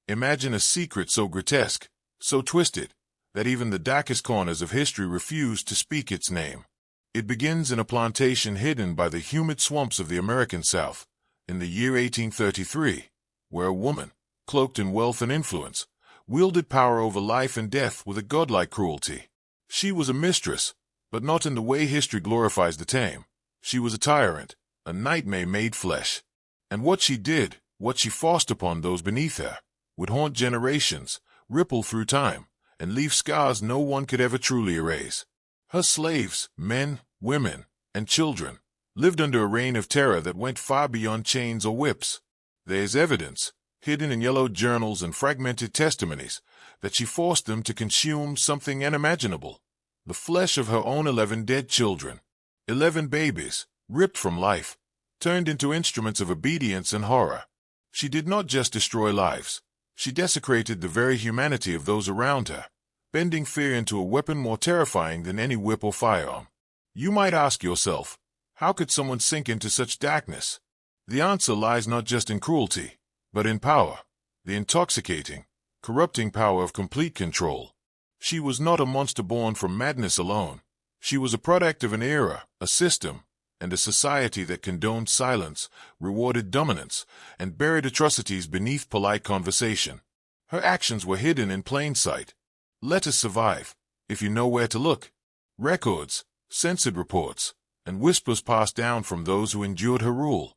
Imagine a secret so grotesque, so twisted, that even the darkest corners of history refuse to speak its name. It begins in a plantation hidden by the humid swamps of the American South, in the year 1833, where a woman, cloaked in wealth and influence, wielded power over life and death with a godlike cruelty. She was a mistress, but not in the way history glorifies the tame. She was a tyrant, a nightmare made flesh. And what she did, what she forced upon those beneath her, would haunt generations, ripple through time, and leave scars no one could ever truly erase. Her slaves, men, women, and children, lived under a reign of terror that went far beyond chains or whips. There is evidence, hidden in yellowed journals and fragmented testimonies, that she forced them to consume something unimaginable: the flesh of her own 11 dead children. 11 babies, ripped from life, turned into instruments of obedience and horror. She did not just destroy lives. She desecrated the very humanity of those around her, bending fear into a weapon more terrifying than any whip or firearm. You might ask yourself, how could someone sink into such darkness? The answer lies not just in cruelty, but in power, the intoxicating, corrupting power of complete control. She was not a monster born from madness alone. She was a product of an era, a system, and a society that condoned silence, rewarded dominance, and buried atrocities beneath polite conversation. Her actions were hidden in plain sight. Letters survive, if you know where to look. Records, censored reports, and whispers passed down from those who endured her rule.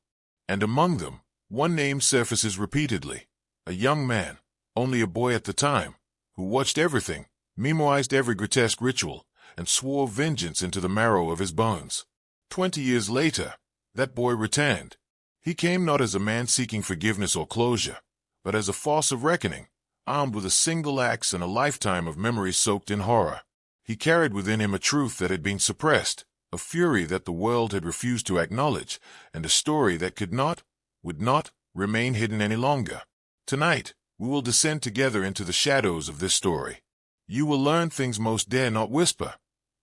And among them, one name surfaces repeatedly: a young man, only a boy at the time, who watched everything, memorized every grotesque ritual, and swore vengeance into the marrow of his bones. 20 years later, that boy returned. He came not as a man seeking forgiveness or closure, but as a force of reckoning, armed with a single axe and a lifetime of memories soaked in horror. He carried within him a truth that had been suppressed, a fury that the world had refused to acknowledge, and a story that would not, remain hidden any longer. Tonight, we will descend together into the shadows of this story. You will learn things most dare not whisper,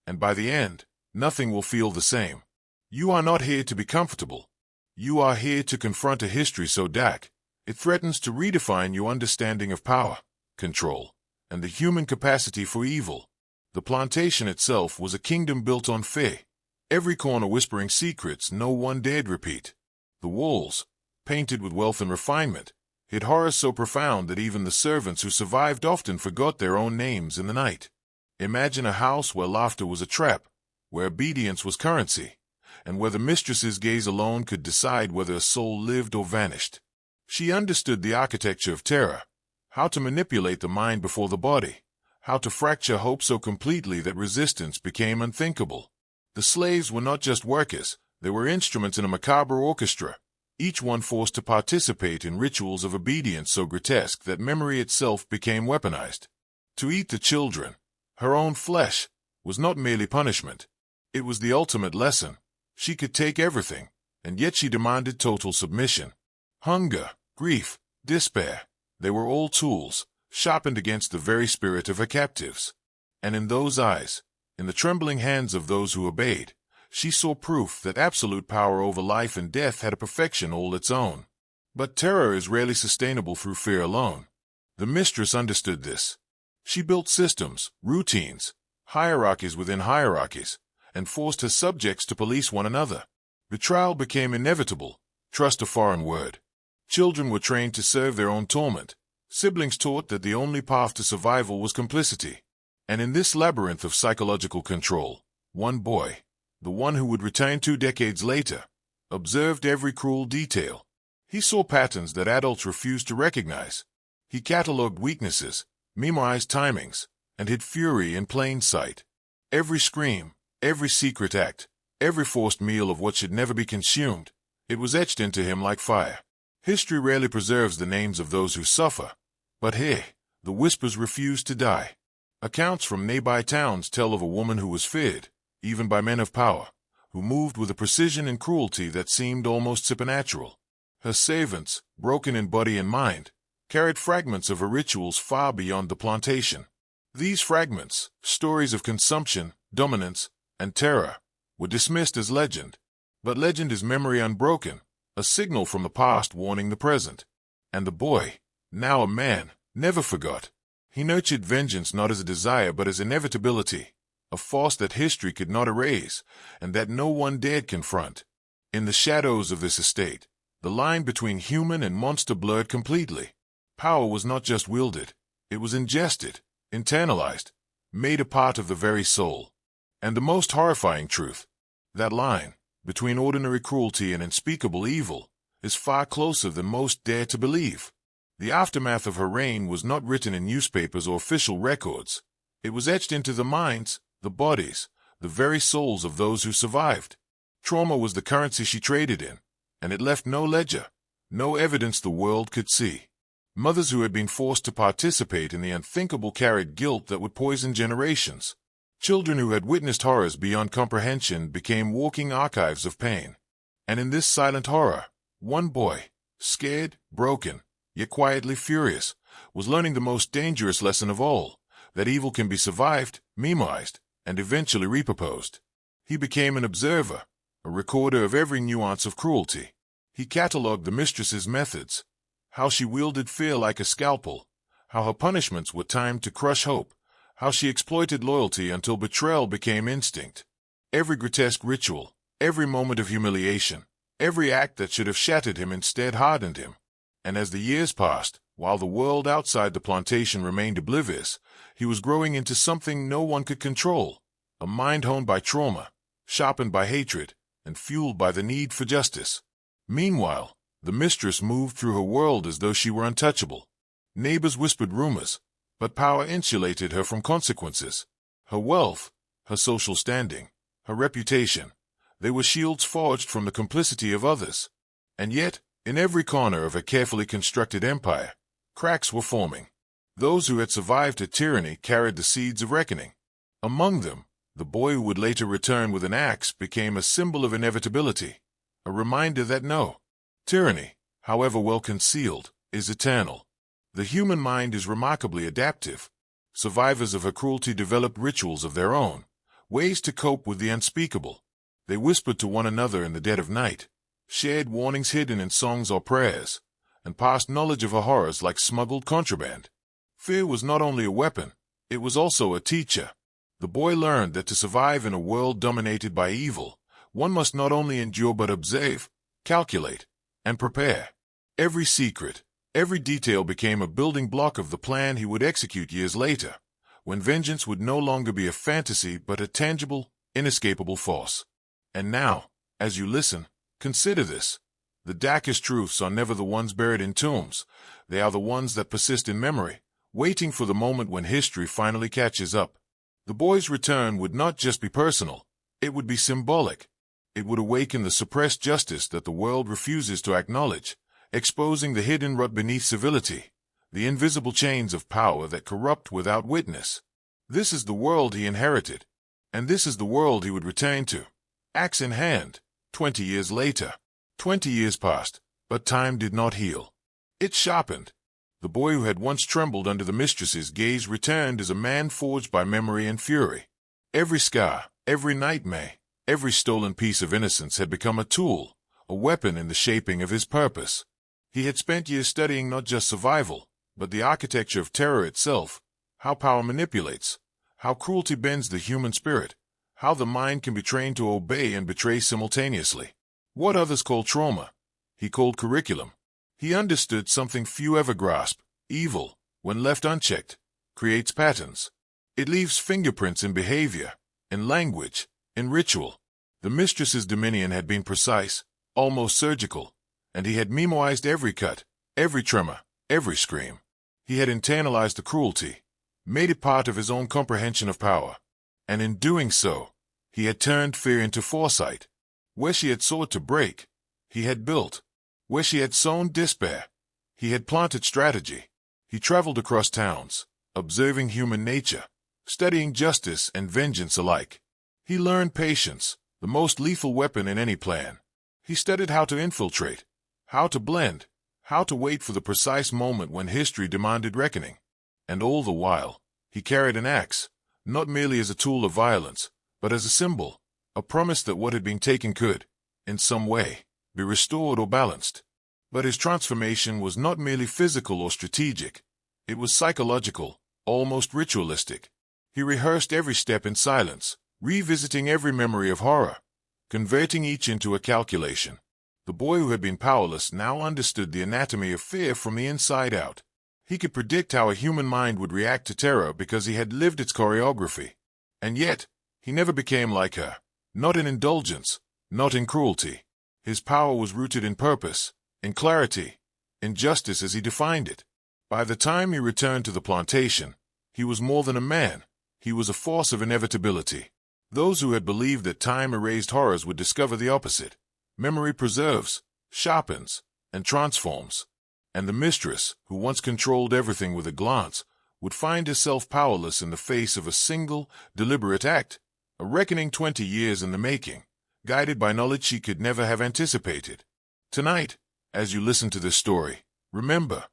and by the end, nothing will feel the same. You are not here to be comfortable. You are here to confront a history so dark, it threatens to redefine your understanding of power, control, and the human capacity for evil. The plantation itself was a kingdom built on fear, every corner whispering secrets no one dared repeat. The walls, painted with wealth and refinement, hid horrors so profound that even the servants who survived often forgot their own names in the night. Imagine a house where laughter was a trap, where obedience was currency, and where the mistress's gaze alone could decide whether a soul lived or vanished. She understood the architecture of terror, how to manipulate the mind before the body, how to fracture hope so completely that resistance became unthinkable. The slaves were not just workers, they were instruments in a macabre orchestra, each one forced to participate in rituals of obedience so grotesque that memory itself became weaponized. To eat the children, her own flesh, was not merely punishment. It was the ultimate lesson. She could take everything, and yet she demanded total submission. Hunger, grief, despair, they were all tools, sharpened against the very spirit of her captives. And in those eyes, in the trembling hands of those who obeyed, she saw proof that absolute power over life and death had a perfection all its own. But terror is rarely sustainable through fear alone. The mistress understood this. She built systems, routines, hierarchies within hierarchies, and forced her subjects to police one another. Betrayal became inevitable, trust a foreign word. Children were trained to serve their own torment. Siblings taught that the only path to survival was complicity. And in this labyrinth of psychological control, one boy, the one who would return 2 decades later, observed every cruel detail. He saw patterns that adults refused to recognize. He catalogued weaknesses, memorized timings, and hid fury in plain sight. Every scream, every secret act, every forced meal of what should never be consumed, it was etched into him like fire. History rarely preserves the names of those who suffer, but here, the whispers refuse to die. Accounts from nearby towns tell of a woman who was feared, even by men of power, who moved with a precision and cruelty that seemed almost supernatural. Her servants, broken in body and mind, carried fragments of her rituals far beyond the plantation. These fragments, stories of consumption, dominance, and terror, were dismissed as legend. But legend is memory unbroken, a signal from the past warning the present. And the boy, now a man, never forgot. He nurtured vengeance not as a desire but as inevitability, a force that history could not erase, and that no one dared confront. In the shadows of this estate, the line between human and monster blurred completely. Power was not just wielded, it was ingested, internalized, made a part of the very soul. And the most horrifying truth, that line, between ordinary cruelty and unspeakable evil, is far closer than most dare to believe. The aftermath of her reign was not written in newspapers or official records. It was etched into the minds, the bodies, the very souls of those who survived. Trauma was the currency she traded in, and it left no ledger, no evidence the world could see. Mothers who had been forced to participate in the unthinkable carried guilt that would poison generations. Children who had witnessed horrors beyond comprehension became walking archives of pain. And in this silent horror, one boy, scared, broken, yet quietly furious, was learning the most dangerous lesson of all, that evil can be survived, memoized, and eventually repurposed. He became an observer, a recorder of every nuance of cruelty. He catalogued the mistress's methods, how she wielded fear like a scalpel, how her punishments were timed to crush hope, how she exploited loyalty until betrayal became instinct. Every grotesque ritual, every moment of humiliation, every act that should have shattered him instead hardened him. And as the years passed, while the world outside the plantation remained oblivious, he was growing into something no one could control, a mind honed by trauma, sharpened by hatred, and fueled by the need for justice. Meanwhile, the mistress moved through her world as though she were untouchable. Neighbors whispered rumors, but power insulated her from consequences. Her wealth, her social standing, her reputation, they were shields forged from the complicity of others. And yet, in every corner of a carefully constructed empire, cracks were forming. Those who had survived her tyranny carried the seeds of reckoning. Among them, the boy who would later return with an axe became a symbol of inevitability, a reminder that no, tyranny, however well concealed, is eternal. The human mind is remarkably adaptive. Survivors of her cruelty developed rituals of their own, ways to cope with the unspeakable. They whispered to one another in the dead of night, shared warnings hidden in songs or prayers, and passed knowledge of her horrors like smuggled contraband. Fear was not only a weapon, it was also a teacher. The boy learned that to survive in a world dominated by evil, one must not only endure but observe, calculate, and prepare. Every secret, every detail became a building block of the plan he would execute years later, when vengeance would no longer be a fantasy but a tangible, inescapable force. And now, as you listen, consider this. The darkest truths are never the ones buried in tombs. They are the ones that persist in memory, waiting for the moment when history finally catches up. The boy's return would not just be personal, it would be symbolic. It would awaken the suppressed justice that the world refuses to acknowledge, exposing the hidden rot beneath civility, the invisible chains of power that corrupt without witness. This is the world he inherited, and this is the world he would return to, axe in hand, 20 years later. 20 years passed, but time did not heal. It sharpened. The boy who had once trembled under the mistress's gaze returned as a man forged by memory and fury. Every scar, every nightmare, every stolen piece of innocence had become a tool, a weapon in the shaping of his purpose. He had spent years studying not just survival, but the architecture of terror itself, how power manipulates, how cruelty bends the human spirit, how the mind can be trained to obey and betray simultaneously. What others call trauma, he called curriculum. He understood something few ever grasp. Evil, when left unchecked, creates patterns. It leaves fingerprints in behavior, in language, in ritual. The mistress's dominion had been precise, almost surgical, and he had memoized every cut, every tremor, every scream. He had internalized the cruelty, made it part of his own comprehension of power. And in doing so, he had turned fear into foresight. Where she had sought to break, he had built. Where she had sown despair, he had planted strategy. He traveled across towns, observing human nature, studying justice and vengeance alike. He learned patience, the most lethal weapon in any plan. He studied how to infiltrate, how to blend, how to wait for the precise moment when history demanded reckoning. And all the while, he carried an axe, not merely as a tool of violence, but as a symbol, a promise that what had been taken could, in some way, be restored or balanced. But his transformation was not merely physical or strategic. It was psychological, almost ritualistic. He rehearsed every step in silence, revisiting every memory of horror, converting each into a calculation. The boy who had been powerless now understood the anatomy of fear from the inside out. He could predict how a human mind would react to terror because he had lived its choreography. And yet, he never became like her. Not in indulgence, not in cruelty. His power was rooted in purpose, in clarity, in justice as he defined it. By the time he returned to the plantation, he was more than a man. He was a force of inevitability. Those who had believed that time erased horrors would discover the opposite. Memory preserves, sharpens, and transforms. And the mistress, who once controlled everything with a glance, would find herself powerless in the face of a single, deliberate act, a reckoning 20 years in the making, guided by knowledge she could never have anticipated. Tonight, as you listen to this story, remember,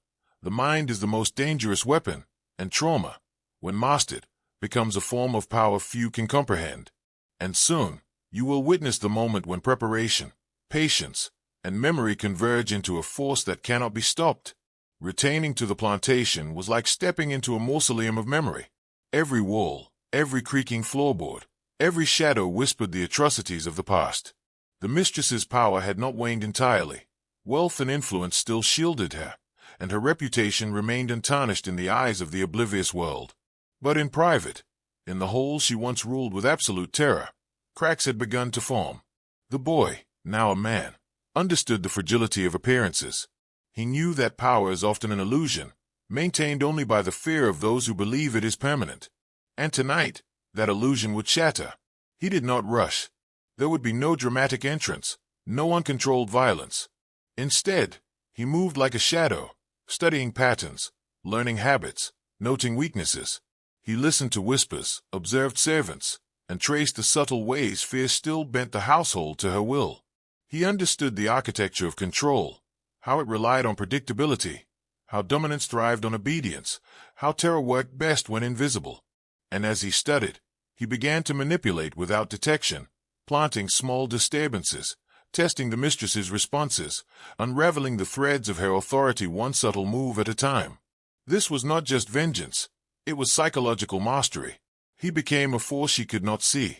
the mind is the most dangerous weapon, and trauma, when mastered, becomes a form of power few can comprehend. And soon, you will witness the moment when preparation, patience, and memory converge into a force that cannot be stopped. Returning to the plantation was like stepping into a mausoleum of memory. Every wall, every creaking floorboard, every shadow whispered the atrocities of the past. The mistress's power had not waned entirely. Wealth and influence still shielded her, and her reputation remained untarnished in the eyes of the oblivious world. But in private, in the hole she once ruled with absolute terror, cracks had begun to form. The boy, now a man, understood the fragility of appearances. He knew that power is often an illusion, maintained only by the fear of those who believe it is permanent. And tonight, that illusion would shatter. He did not rush. There would be no dramatic entrance, no uncontrolled violence. Instead, he moved like a shadow, studying patterns, learning habits, noting weaknesses. He listened to whispers, observed servants, and traced the subtle ways fear still bent the household to her will. He understood the architecture of control, how it relied on predictability, how dominance thrived on obedience, how terror worked best when invisible. And as he studied, he began to manipulate without detection, planting small disturbances, testing the mistress's responses, unraveling the threads of her authority one subtle move at a time. This was not just vengeance. It was psychological mastery. He became a force she could not see,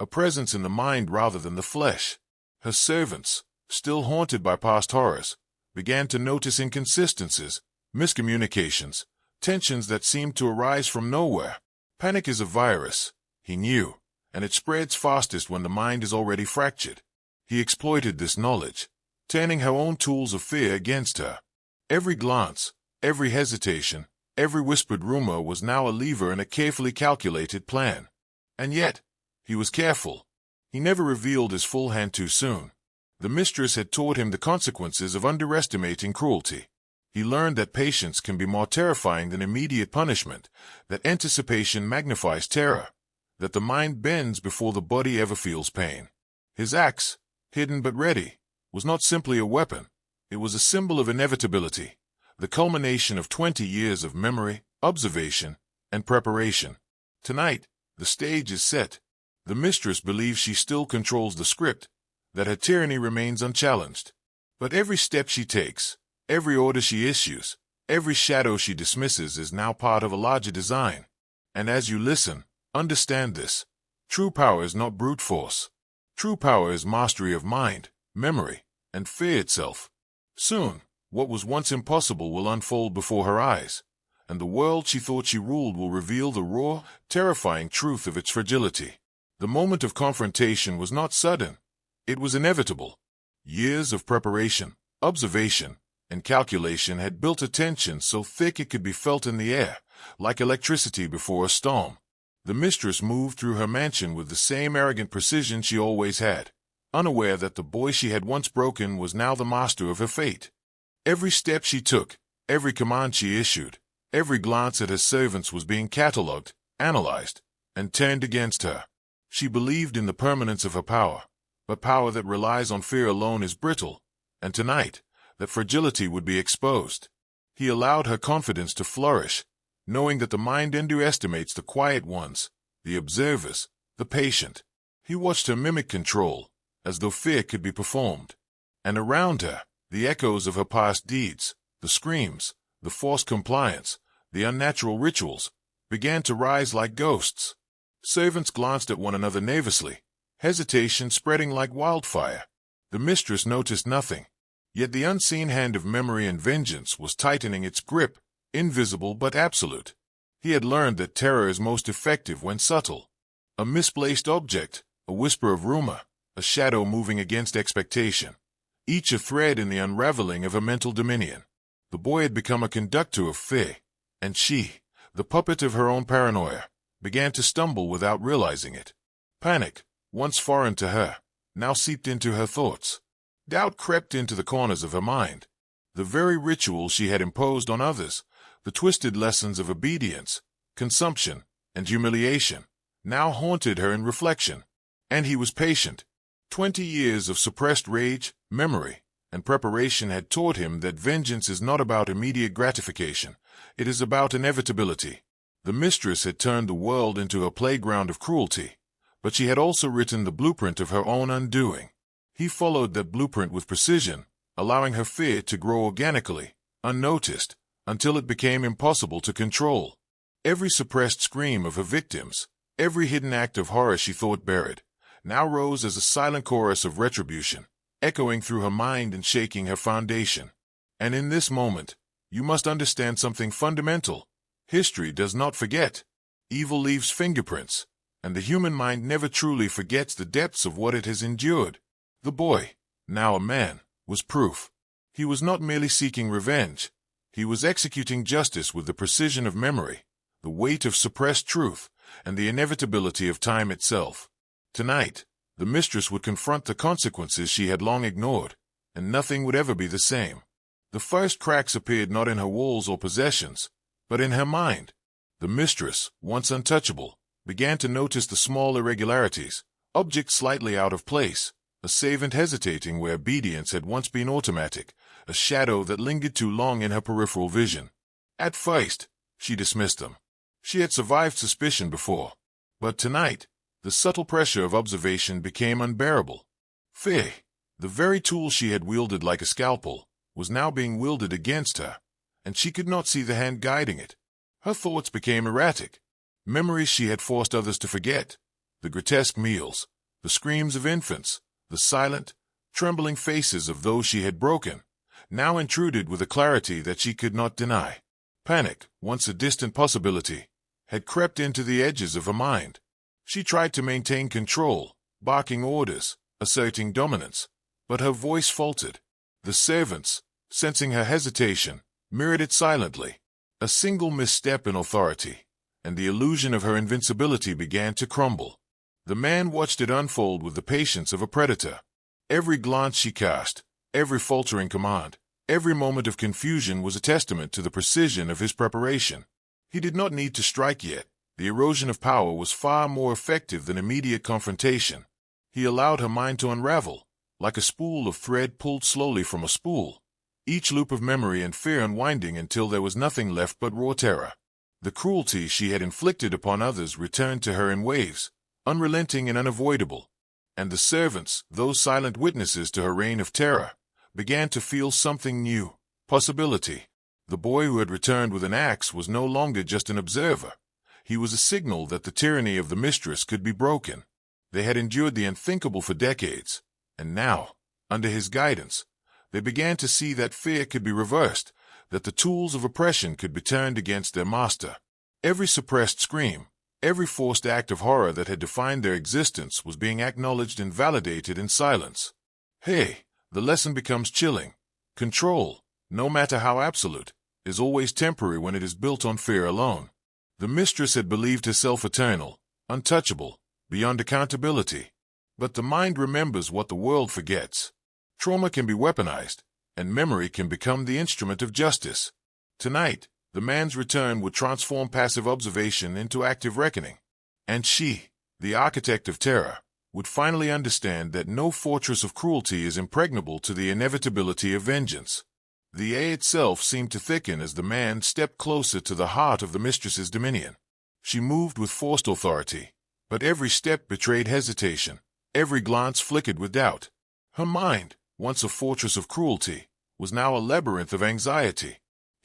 a presence in the mind rather than the flesh. Her servants, still haunted by past horrors, began to notice inconsistencies, miscommunications, tensions that seemed to arise from nowhere. Panic is a virus, he knew, and it spreads fastest when the mind is already fractured. He exploited this knowledge, turning her own tools of fear against her. Every glance, every hesitation, every whispered rumor was now a lever in a carefully calculated plan. And yet, he was careful. He never revealed his full hand too soon. The mistress had taught him the consequences of underestimating cruelty. He learned that patience can be more terrifying than immediate punishment, that anticipation magnifies terror, that the mind bends before the body ever feels pain. His axe, hidden but ready, was not simply a weapon. It was a symbol of inevitability, the culmination of 20 years of memory, observation, and preparation. Tonight, the stage is set. The mistress believes she still controls the script, that her tyranny remains unchallenged. But every step she takes, every order she issues, every shadow she dismisses is now part of a larger design. And as you listen, understand this. True power is not brute force. True power is mastery of mind, memory, and fear itself. Soon, what was once impossible will unfold before her eyes, and the world she thought she ruled will reveal the raw, terrifying truth of its fragility. The moment of confrontation was not sudden. It was inevitable. Years of preparation, observation, and calculation had built a tension so thick it could be felt in the air, like electricity before a storm. The mistress moved through her mansion with the same arrogant precision she always had, unaware that the boy she had once broken was now the master of her fate. Every step she took, every command she issued, every glance at her servants was being catalogued, analyzed, and turned against her. She believed in the permanence of her power, but power that relies on fear alone is brittle, and tonight, that fragility would be exposed. He allowed her confidence to flourish, knowing that the mind underestimates the quiet ones, the observers, the patient. He watched her mimic control, as though fear could be performed. And around her, the echoes of her past deeds, the screams, the forced compliance, the unnatural rituals, began to rise like ghosts. Servants glanced at one another nervously, hesitation spreading like wildfire. The mistress noticed nothing, yet the unseen hand of memory and vengeance was tightening its grip, invisible but absolute. He had learned that terror is most effective when subtle. A misplaced object, a whisper of rumor, a shadow moving against expectation, each a thread in the unraveling of a mental dominion. The boy had become a conductor of fear, and she, the puppet of her own paranoia, began to stumble without realizing it. Panic, once foreign to her, now seeped into her thoughts. Doubt crept into the corners of her mind. The very ritual she had imposed on others, the twisted lessons of obedience, consumption, and humiliation, now haunted her in reflection. And he was patient. 20 years of suppressed rage, memory, and preparation had taught him that vengeance is not about immediate gratification. It is about inevitability. The mistress had turned the world into a playground of cruelty, but she had also written the blueprint of her own undoing. He followed that blueprint with precision, allowing her fear to grow organically, unnoticed, until it became impossible to control. Every suppressed scream of her victims, every hidden act of horror she thought buried, now rose as a silent chorus of retribution, echoing through her mind and shaking her foundation. And in this moment, you must understand something fundamental. History does not forget. Evil leaves fingerprints, and the human mind never truly forgets the depths of what it has endured. The boy, now a man, was proof. He was not merely seeking revenge. He was executing justice with the precision of memory, the weight of suppressed truth, and the inevitability of time itself. Tonight, the mistress would confront the consequences she had long ignored, and nothing would ever be the same. The first cracks appeared not in her walls or possessions, but in her mind. The mistress, once untouchable, began to notice the small irregularities, objects slightly out of place, a servant hesitating where obedience had once been automatic, a shadow that lingered too long in her peripheral vision. At first, she dismissed them. She had survived suspicion before. But tonight, the subtle pressure of observation became unbearable. Fear, the very tool she had wielded like a scalpel, was now being wielded against her, and she could not see the hand guiding it. Her thoughts became erratic. Memories she had forced others to forget, the grotesque meals, the screams of infants, the silent, trembling faces of those she had broken, now intruded with a clarity that she could not deny. Panic, once a distant possibility, had crept into the edges of her mind. She tried to maintain control, barking orders, asserting dominance, but her voice faltered. The servants, sensing her hesitation, mirrored it silently. A single misstep in authority, and the illusion of her invincibility began to crumble. The man watched it unfold with the patience of a predator. Every glance she cast, every faltering command, every moment of confusion was a testament to the precision of his preparation. He did not need to strike yet. The erosion of power was far more effective than immediate confrontation. He allowed her mind to unravel, like a spool of thread pulled slowly from a spool, each loop of memory and fear unwinding until there was nothing left but raw terror. The cruelty she had inflicted upon others returned to her in waves, unrelenting and unavoidable. And the servants, those silent witnesses to her reign of terror, began to feel something new, possibility. The boy who had returned with an axe was no longer just an observer. He was a signal that the tyranny of the mistress could be broken. They had endured the unthinkable for decades, and now, under his guidance, they began to see that fear could be reversed, that the tools of oppression could be turned against their master. Every suppressed scream, every forced act of horror that had defined their existence was being acknowledged and validated in silence. Hey, the lesson becomes chilling. Control, no matter how absolute, is always temporary when it is built on fear alone. The mistress had believed herself eternal, untouchable, beyond accountability. But the mind remembers what the world forgets. Trauma can be weaponized, and memory can become the instrument of justice. Tonight, the man's return would transform passive observation into active reckoning. And she, the architect of terror, would finally understand that no fortress of cruelty is impregnable to the inevitability of vengeance. The air itself seemed to thicken as the man stepped closer to the heart of the mistress's dominion. She moved with forced authority, but every step betrayed hesitation, every glance flickered with doubt. Her mind, once a fortress of cruelty, was now a labyrinth of anxiety.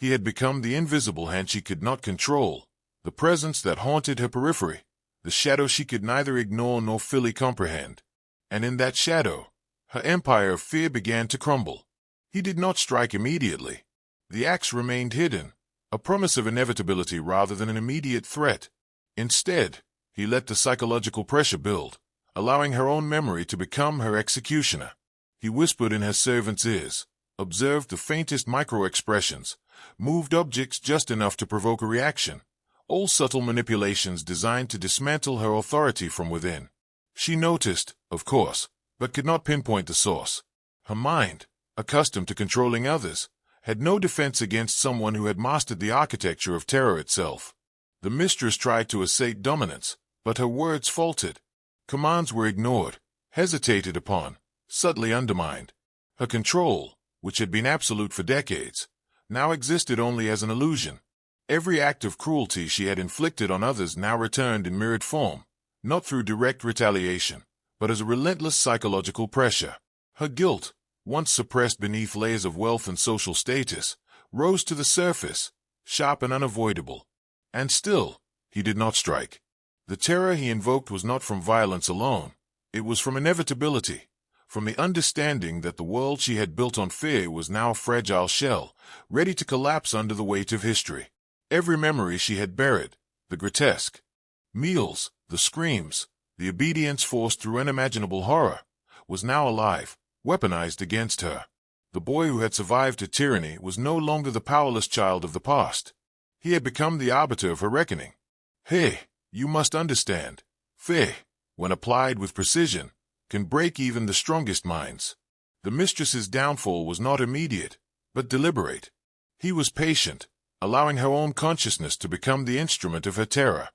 He had become the invisible hand she could not control, the presence that haunted her periphery, the shadow she could neither ignore nor fully comprehend. And in that shadow, her empire of fear began to crumble. He did not strike immediately. The axe remained hidden, a promise of inevitability rather than an immediate threat. Instead, he let the psychological pressure build, allowing her own memory to become her executioner. He whispered in her servant's ears, observed the faintest micro-expressions, moved objects just enough to provoke a reaction, all subtle manipulations designed to dismantle her authority from within. She noticed, of course, but could not pinpoint the source. Her mind, accustomed to controlling others, had no defense against someone who had mastered the architecture of terror itself. The mistress tried to assert dominance, but her words faltered. Commands were ignored, hesitated upon, subtly undermined. Her control, which had been absolute for decades, now existed only as an illusion. Every act of cruelty she had inflicted on others now returned in mirrored form, not through direct retaliation, but as a relentless psychological pressure. Her guilt, once suppressed beneath layers of wealth and social status, rose to the surface, sharp and unavoidable. And still, he did not strike. The terror he invoked was not from violence alone. It was from inevitability, from the understanding that the world she had built on fear was now a fragile shell, ready to collapse under the weight of history. Every memory she had buried, the grotesque meals, the screams, the obedience forced through unimaginable horror, was now alive, weaponized against her. The boy who had survived her tyranny was no longer the powerless child of the past. He had become the arbiter of her reckoning. Hey, you must understand, fear, when applied with precision, can break even the strongest minds. The mistress's downfall was not immediate, but deliberate. He was patient, allowing her own consciousness to become the instrument of her terror.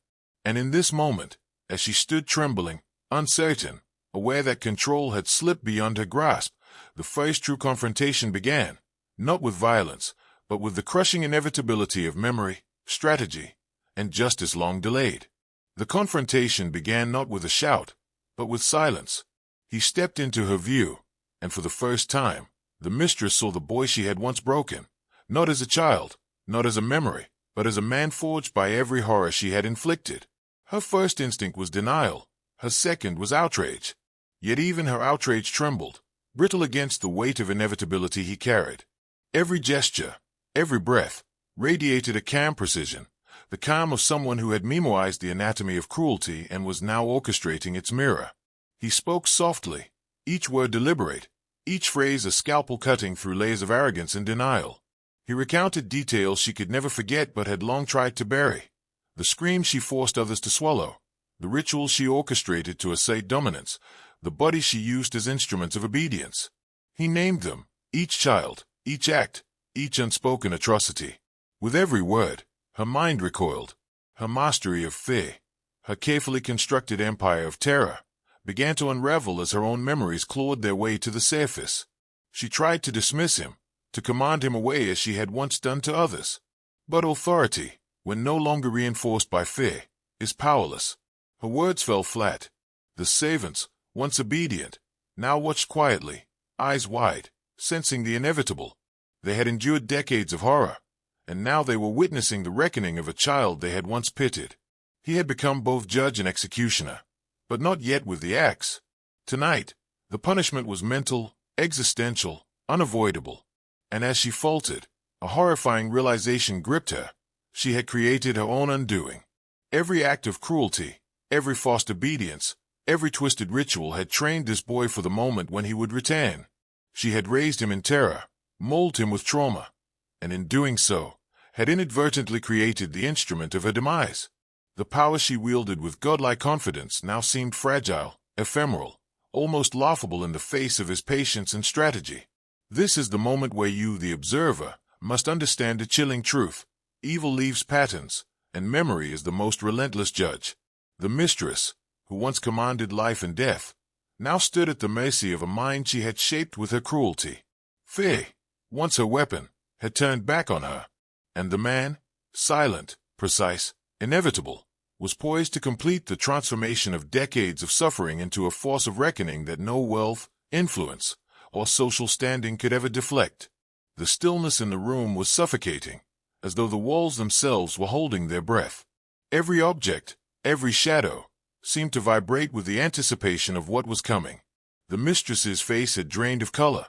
And in this moment, as she stood trembling, uncertain, aware that control had slipped beyond her grasp, the first true confrontation began, not with violence, but with the crushing inevitability of memory, strategy, and justice long delayed. The confrontation began not with a shout, but with silence. He stepped into her view, and for the first time, the mistress saw the boy she had once broken, not as a child, not as a memory, but as a man forged by every horror she had inflicted. Her first instinct was denial, her second was outrage. Yet even her outrage trembled, brittle against the weight of inevitability he carried. Every gesture, every breath, radiated a calm precision, the calm of someone who had memoized the anatomy of cruelty and was now orchestrating its mirror. He spoke softly, each word deliberate, each phrase a scalpel cutting through layers of arrogance and denial. He recounted details she could never forget but had long tried to bury. The screams she forced others to swallow, the rituals she orchestrated to assert dominance, the bodies she used as instruments of obedience. He named them, each child, each act, each unspoken atrocity. With every word, her mind recoiled. Her mastery of fear, her carefully constructed empire of terror, began to unravel as her own memories clawed their way to the surface. She tried to dismiss him, to command him away as she had once done to others. But authority, when no longer reinforced by fear, is powerless. Her words fell flat. The servants, once obedient, now watched quietly, eyes wide, sensing the inevitable. They had endured decades of horror, and now they were witnessing the reckoning of a child they had once pitied. He had become both judge and executioner, but not yet with the axe. Tonight, the punishment was mental, existential, unavoidable. And as she faltered, a horrifying realization gripped her. She had created her own undoing. Every act of cruelty, every forced obedience, every twisted ritual had trained this boy for the moment when he would return. She had raised him in terror, molded him with trauma, and in doing so, had inadvertently created the instrument of her demise. The power she wielded with godlike confidence now seemed fragile, ephemeral, almost laughable in the face of his patience and strategy. This is the moment where you, the observer, must understand a chilling truth. Evil leaves patterns, and memory is the most relentless judge. The mistress, who once commanded life and death, now stood at the mercy of a mind she had shaped with her cruelty. Fear, once her weapon, had turned back on her, and the man, silent, precise, inevitable, was poised to complete the transformation of decades of suffering into a force of reckoning that no wealth, influence, or social standing could ever deflect. The stillness in the room was suffocating, as though the walls themselves were holding their breath. Every object, every shadow, seemed to vibrate with the anticipation of what was coming. The mistress's face had drained of color,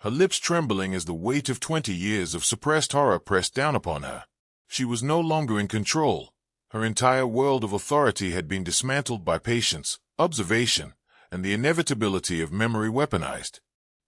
her lips trembling as the weight of 20 years of suppressed horror pressed down upon her. She was no longer in control. Her entire world of authority had been dismantled by patience, observation, and the inevitability of memory weaponized.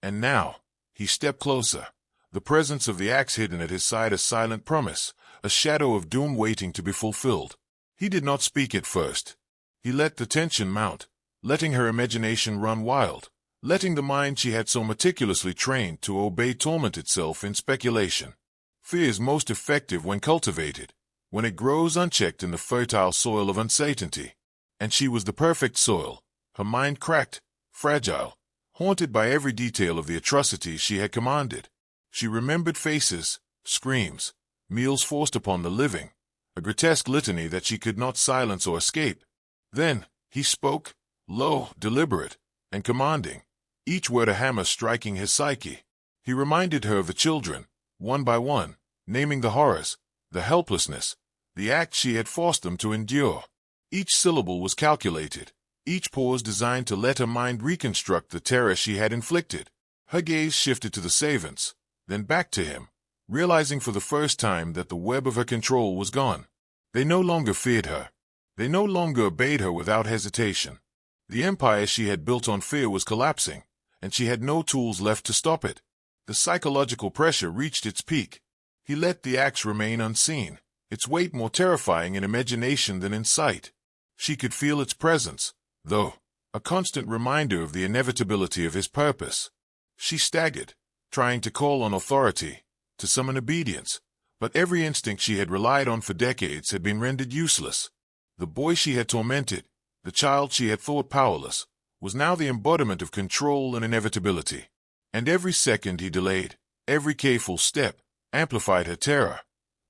And now, he stepped closer, the presence of the axe hidden at his side a silent promise, a shadow of doom waiting to be fulfilled. He did not speak at first. He let the tension mount, letting her imagination run wild, letting the mind she had so meticulously trained to obey torment itself in speculation. Fear is most effective when cultivated, when it grows unchecked in the fertile soil of uncertainty. And she was the perfect soil, her mind cracked, fragile, haunted by every detail of the atrocities she had commanded. She remembered faces, screams, meals forced upon the living, a grotesque litany that she could not silence or escape. Then, he spoke, low, deliberate, and commanding, each word a hammer striking his psyche. He reminded her of the children, one by one, naming the horrors, the helplessness, the acts she had forced them to endure. Each syllable was calculated, each pause designed to let her mind reconstruct the terror she had inflicted. Her gaze shifted to the servants, then back to him, realizing for the first time that the web of her control was gone. They no longer feared her. They no longer obeyed her without hesitation. The empire she had built on fear was collapsing, and she had no tools left to stop it. The psychological pressure reached its peak. He let the axe remain unseen, its weight more terrifying in imagination than in sight. She could feel its presence, though, a constant reminder of the inevitability of his purpose. She staggered, trying to call on authority, to summon obedience, but every instinct she had relied on for decades had been rendered useless. The boy she had tormented, the child she had thought powerless, was now the embodiment of control and inevitability. And every second he delayed, every careful step, amplified her terror,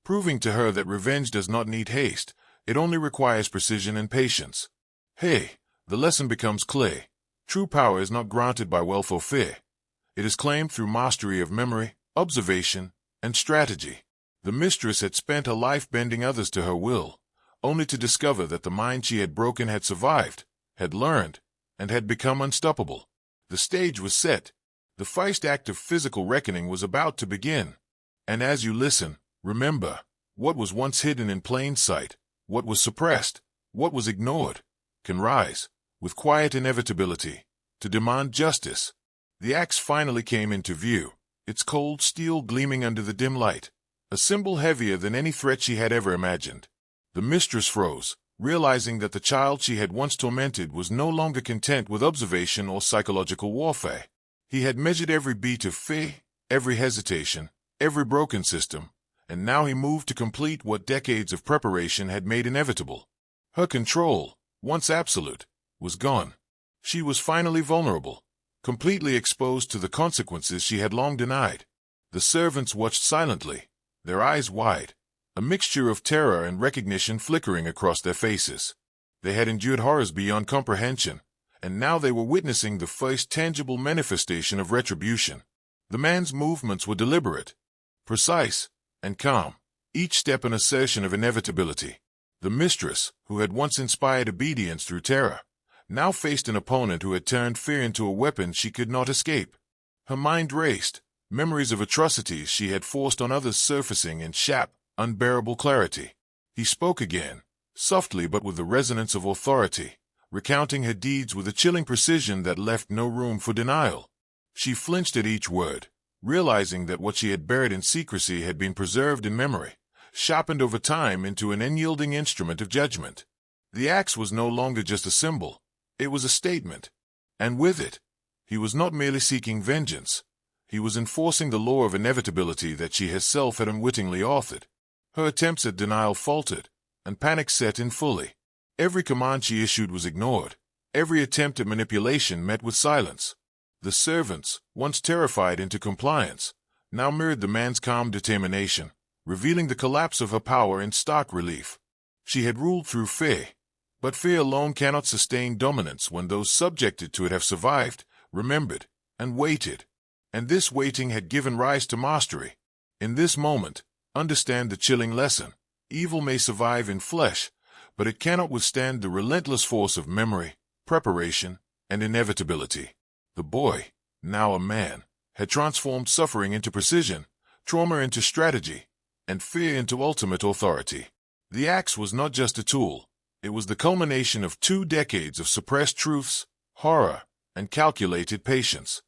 proving to her that revenge does not need haste, it only requires precision and patience. Hey, the lesson becomes clear. True power is not granted by wealth or fear. It is claimed through mastery of memory, observation, and strategy. The mistress had spent her life bending others to her will, only to discover that the mind she had broken had survived, had learned, and had become unstoppable. The stage was set. The first act of physical reckoning was about to begin. And as you listen, remember, what was once hidden in plain sight, what was suppressed, what was ignored, can rise, with quiet inevitability, to demand justice. The axe finally came into view, its cold steel gleaming under the dim light, a symbol heavier than any threat she had ever imagined. The mistress froze, realizing that the child she had once tormented was no longer content with observation or psychological warfare. He had measured every beat of fear, every hesitation, every broken system, and now he moved to complete what decades of preparation had made inevitable. Her control, once absolute, was gone. She was finally vulnerable, completely exposed to the consequences she had long denied. The servants watched silently, their eyes wide, a mixture of terror and recognition flickering across their faces. They had endured horrors beyond comprehension, and now they were witnessing the first tangible manifestation of retribution. The man's movements were deliberate, precise, and calm, each step an assertion of inevitability. The mistress, who had once inspired obedience through terror, now faced an opponent who had turned fear into a weapon she could not escape. Her mind raced, memories of atrocities she had forced on others surfacing in sharp, unbearable clarity. He spoke again, softly but with the resonance of authority, recounting her deeds with a chilling precision that left no room for denial. She flinched at each word, realizing that what she had buried in secrecy had been preserved in memory, sharpened over time into an unyielding instrument of judgment. The axe was no longer just a symbol, it was a statement. And with it, he was not merely seeking vengeance, he was enforcing the law of inevitability that she herself had unwittingly authored. Her attempts at denial faltered, and panic set in fully. Every command she issued was ignored, every attempt at manipulation met with silence. The servants, once terrified into compliance, now mirrored the man's calm determination, revealing the collapse of her power in stark relief. She had ruled through fear, but fear alone cannot sustain dominance when those subjected to it have survived, remembered, and waited. And this waiting had given rise to mastery. In this moment, understand the chilling lesson. Evil may survive in flesh, but it cannot withstand the relentless force of memory, preparation, and inevitability. The boy, now a man, had transformed suffering into precision, trauma into strategy, and fear into ultimate authority. The axe was not just a tool, it was the culmination of 2 decades of suppressed truths, horror, and calculated patience.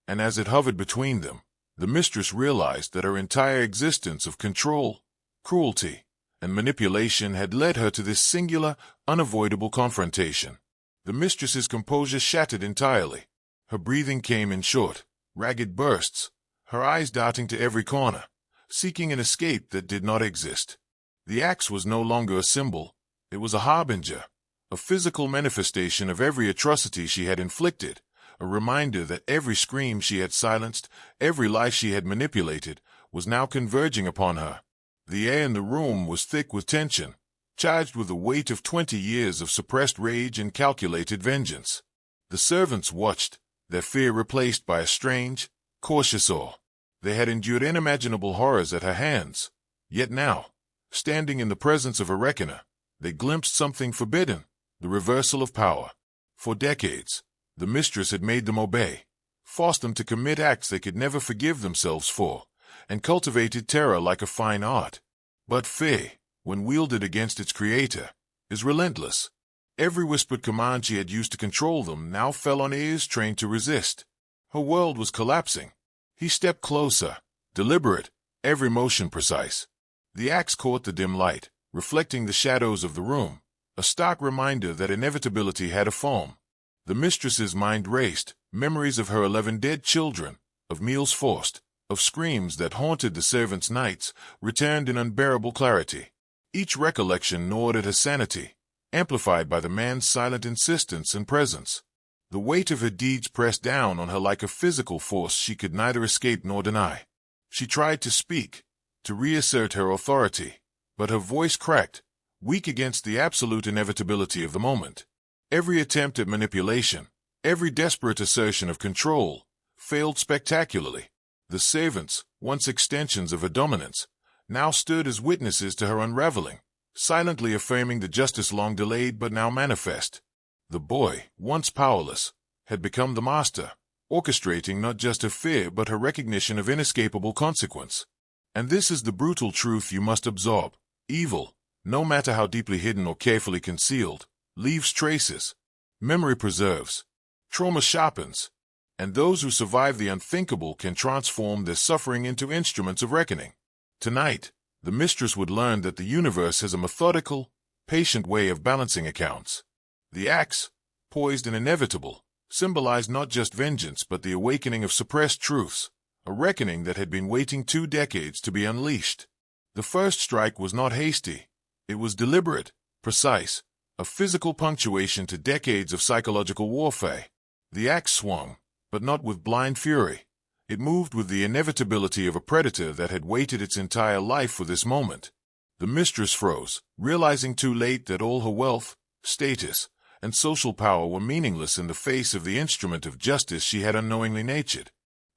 And as it hovered between them, the mistress realized that her entire existence of control, cruelty, and manipulation had led her to this singular, unavoidable confrontation. The mistress's composure shattered entirely. Her breathing came in short, ragged bursts, her eyes darting to every corner, seeking an escape that did not exist. The axe was no longer a symbol, it was a harbinger, a physical manifestation of every atrocity she had inflicted, a reminder that every scream she had silenced, every lie she had manipulated, was now converging upon her. The air in the room was thick with tension, charged with the weight of 20 years of suppressed rage and calculated vengeance. The servants watched, their fear replaced by a strange, cautious awe. They had endured unimaginable horrors at her hands, yet now, standing in the presence of a reckoner, they glimpsed something forbidden, the reversal of power. For decades, the mistress had made them obey, forced them to commit acts they could never forgive themselves for, and cultivated terror like a fine art. But fear, when wielded against its creator, is relentless. Every whispered command she had used to control them now fell on ears trained to resist. Her world was collapsing. He stepped closer, deliberate, every motion precise. The axe caught the dim light, reflecting the shadows of the room, a stark reminder that inevitability had a form. The mistress's mind raced, memories of her 11 dead children, of meals forced, of screams that haunted the servants' nights, returned in unbearable clarity. Each recollection gnawed at her sanity, amplified by the man's silent insistence and presence. The weight of her deeds pressed down on her like a physical force she could neither escape nor deny. She tried to speak, to reassert her authority, but her voice cracked, weak against the absolute inevitability of the moment. Every attempt at manipulation, every desperate assertion of control, failed spectacularly. The servants, once extensions of her dominance, now stood as witnesses to her unraveling, silently affirming the justice long delayed but now manifest. The boy, once powerless, had become the master, orchestrating not just her fear but her recognition of inescapable consequence. And this is the brutal truth you must absorb. Evil, no matter how deeply hidden or carefully concealed, leaves traces. Memory preserves. Trauma sharpens. And those who survive the unthinkable can transform their suffering into instruments of reckoning. Tonight, the mistress would learn that the universe has a methodical, patient way of balancing accounts. The axe, poised and inevitable, symbolized not just vengeance but the awakening of suppressed truths, a reckoning that had been waiting 2 decades to be unleashed. The first strike was not hasty. It was deliberate, precise, a physical punctuation to decades of psychological warfare. The axe swung, but not with blind fury. It moved with the inevitability of a predator that had waited its entire life for this moment. The mistress froze, realizing too late that all her wealth, status, and social power were meaningless in the face of the instrument of justice she had unknowingly natured.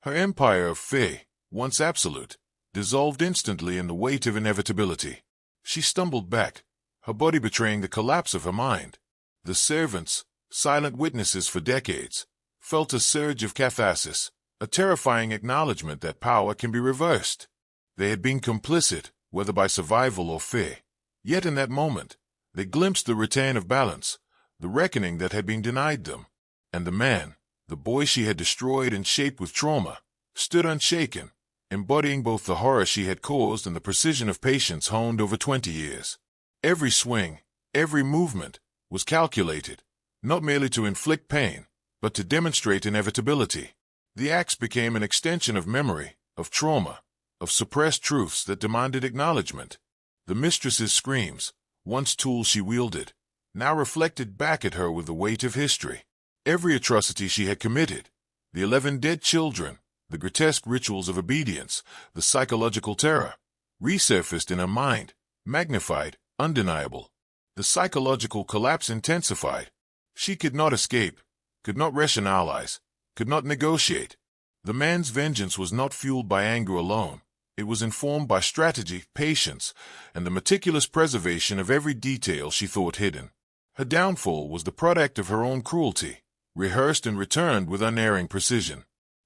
Her empire of fear, once absolute, dissolved instantly in the weight of inevitability. She stumbled back, her body betraying the collapse of her mind. The servants, silent witnesses for decades, felt a surge of catharsis, a terrifying acknowledgement that power can be reversed. They had been complicit, whether by survival or fear. Yet in that moment, they glimpsed the return of balance, the reckoning that had been denied them. And the man, the boy she had destroyed and shaped with trauma, stood unshaken, embodying both the horror she had caused and the precision of patience honed over 20 years. Every swing, every movement, was calculated, not merely to inflict pain, but to demonstrate inevitability. The axe became an extension of memory, of trauma, of suppressed truths that demanded acknowledgement. The mistress's screams, once tools she wielded, now reflected back at her with the weight of history. Every atrocity she had committed, the 11 dead children, the grotesque rituals of obedience, the psychological terror, resurfaced in her mind, magnified, undeniable. The psychological collapse intensified. She could not escape, could not rationalize, could not negotiate. The man's vengeance was not fueled by anger alone. It was informed by strategy, patience, and the meticulous preservation of every detail she thought hidden. Her downfall was the product of her own cruelty, rehearsed and returned with unerring precision.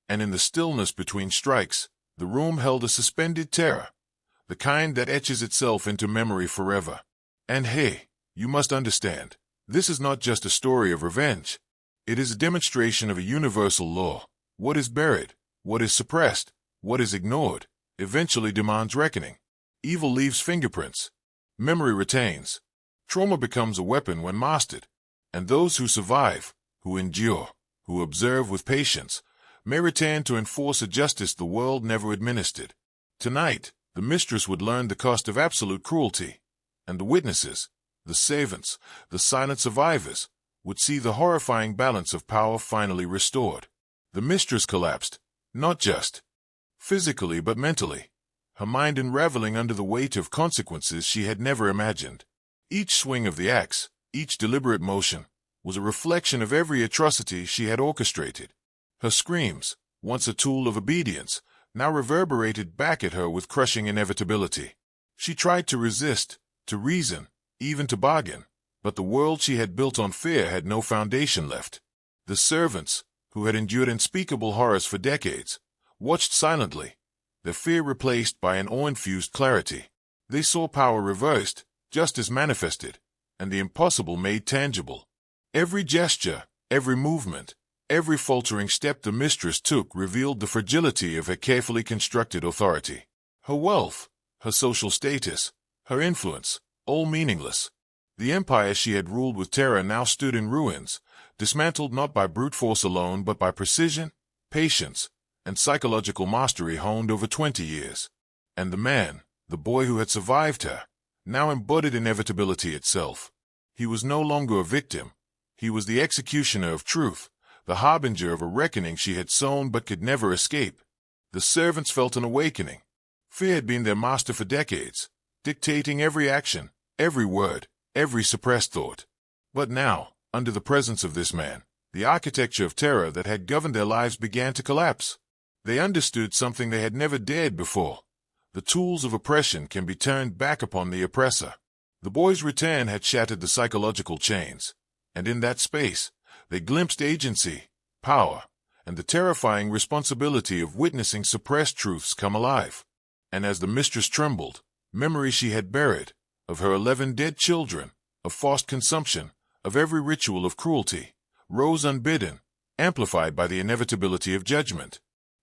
And in the stillness between strikes, the room held a suspended terror, the kind that etches itself into memory forever. And hey, you must understand, this is not just a story of revenge. It is a demonstration of a universal law. What is buried, what is suppressed, what is ignored, eventually demands reckoning. Evil leaves fingerprints. Memory retains. Trauma becomes a weapon when mastered. And those who survive, who endure, who observe with patience, may return to enforce a justice the world never administered. Tonight, the mistress would learn the cost of absolute cruelty, and the witnesses, the savants, the silent survivors, would see the horrifying balance of power finally restored. The mistress collapsed, not just physically but mentally, her mind unraveling under the weight of consequences she had never imagined. Each swing of the axe, each deliberate motion, was a reflection of every atrocity she had orchestrated. Her screams, once a tool of obedience, now reverberated back at her with crushing inevitability. She tried to resist, to reason, even to bargain, but the world she had built on fear had no foundation left. The servants, who had endured unspeakable horrors for decades, watched silently, their fear replaced by an awe-infused clarity. They saw power reversed, justice manifested, and the impossible made tangible. Every gesture, every movement, every faltering step the mistress took revealed the fragility of her carefully constructed authority. Her wealth, her social status, her influence, all meaningless. The empire she had ruled with terror now stood in ruins, dismantled not by brute force alone but by precision, patience, and psychological mastery honed over 20 years. And the man, the boy who had survived her, now embodied inevitability itself. He was no longer a victim. He was the executioner of truth, the harbinger of a reckoning she had sown but could never escape. The servants felt an awakening. Fear had been their master for decades, dictating every action, every word, every suppressed thought. But now, under the presence of this man, the architecture of terror that had governed their lives began to collapse. They understood something they had never dared before. The tools of oppression can be turned back upon the oppressor. The boy's return had shattered the psychological chains, and in that space, they glimpsed agency, power, and the terrifying responsibility of witnessing suppressed truths come alive. And as the mistress trembled, memories she had buried, of her 11 dead children, of forced consumption, of every ritual of cruelty, rose unbidden, amplified by the inevitability of judgment.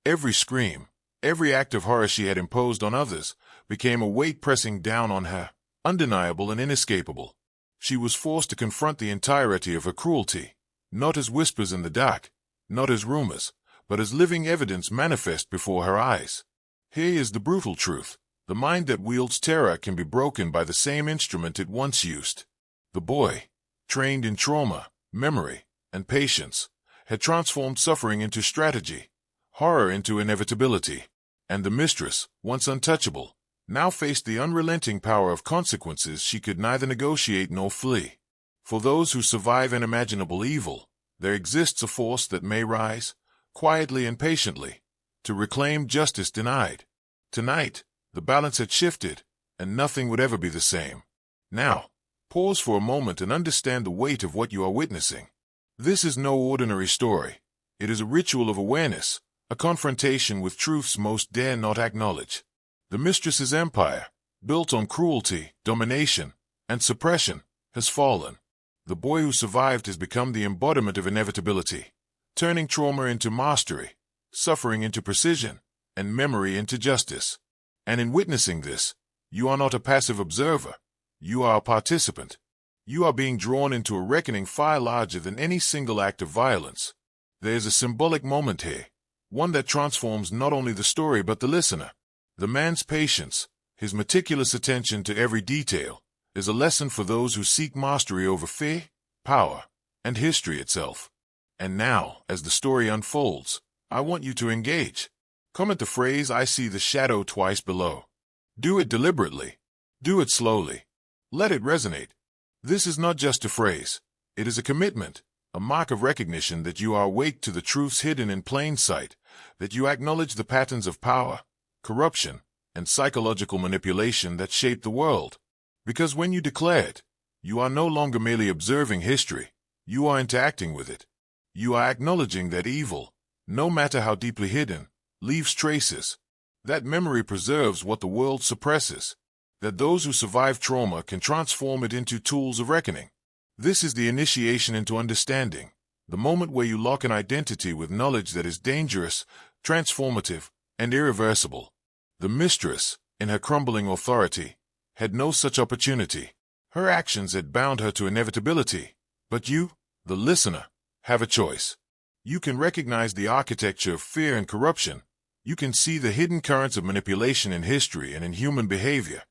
Every scream, every act of horror she had imposed on others, became a weight pressing down on her, undeniable and inescapable. She was forced to confront the entirety of her cruelty, not as whispers in the dark, not as rumors, but as living evidence manifest before her eyes. Here is the brutal truth. The mind that wields terror can be broken by the same instrument it once used. The boy, trained in trauma, memory, and patience, had transformed suffering into strategy, horror into inevitability, and the mistress, once untouchable, now faced the unrelenting power of consequences she could neither negotiate nor flee. For those who survive unimaginable evil, there exists a force that may rise, quietly and patiently, to reclaim justice denied. Tonight, the balance had shifted, and nothing would ever be the same. Now, pause for a moment and understand the weight of what you are witnessing. This is no ordinary story. It is a ritual of awareness, a confrontation with truths most dare not acknowledge. The mistress's empire, built on cruelty, domination, and suppression, has fallen. The boy who survived has become the embodiment of inevitability, turning trauma into mastery, suffering into precision, and memory into justice. And in witnessing this, you are not a passive observer. You are a participant. You are being drawn into a reckoning far larger than any single act of violence. There is a symbolic moment here, one that transforms not only the story but the listener. The man's patience, his meticulous attention to every detail, is a lesson for those who seek mastery over fear, power, and history itself. And now, as the story unfolds, I want you to engage. Comment the phrase "I see the shadow" twice below. Do it deliberately. Do it slowly. Let it resonate. This is not just a phrase. It is a commitment, a mark of recognition that you are awake to the truths hidden in plain sight, that you acknowledge the patterns of power, corruption, and psychological manipulation that shaped the world. Because when you declared, you are no longer merely observing history, you are interacting with it. You are acknowledging that evil, no matter how deeply hidden, leaves traces. That memory preserves what the world suppresses. That those who survive trauma can transform it into tools of reckoning. This is the initiation into understanding, the moment where you lock an identity with knowledge that is dangerous, transformative, and irreversible. The Mistress, in her crumbling authority, had no such opportunity. Her actions had bound her to inevitability. But you, the listener, have a choice. You can recognize the architecture of fear and corruption. You can see the hidden currents of manipulation in history and in human behavior.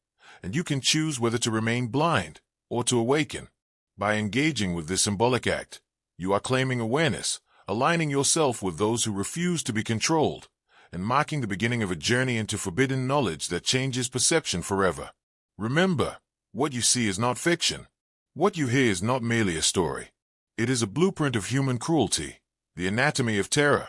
And you can choose whether to remain blind or to awaken. By engaging with this symbolic act, you are claiming awareness, aligning yourself with those who refuse to be controlled, and marking the beginning of a journey into forbidden knowledge that changes perception forever. Remember, what you see is not fiction. What you hear is not merely a story. It is a blueprint of human cruelty, the anatomy of terror,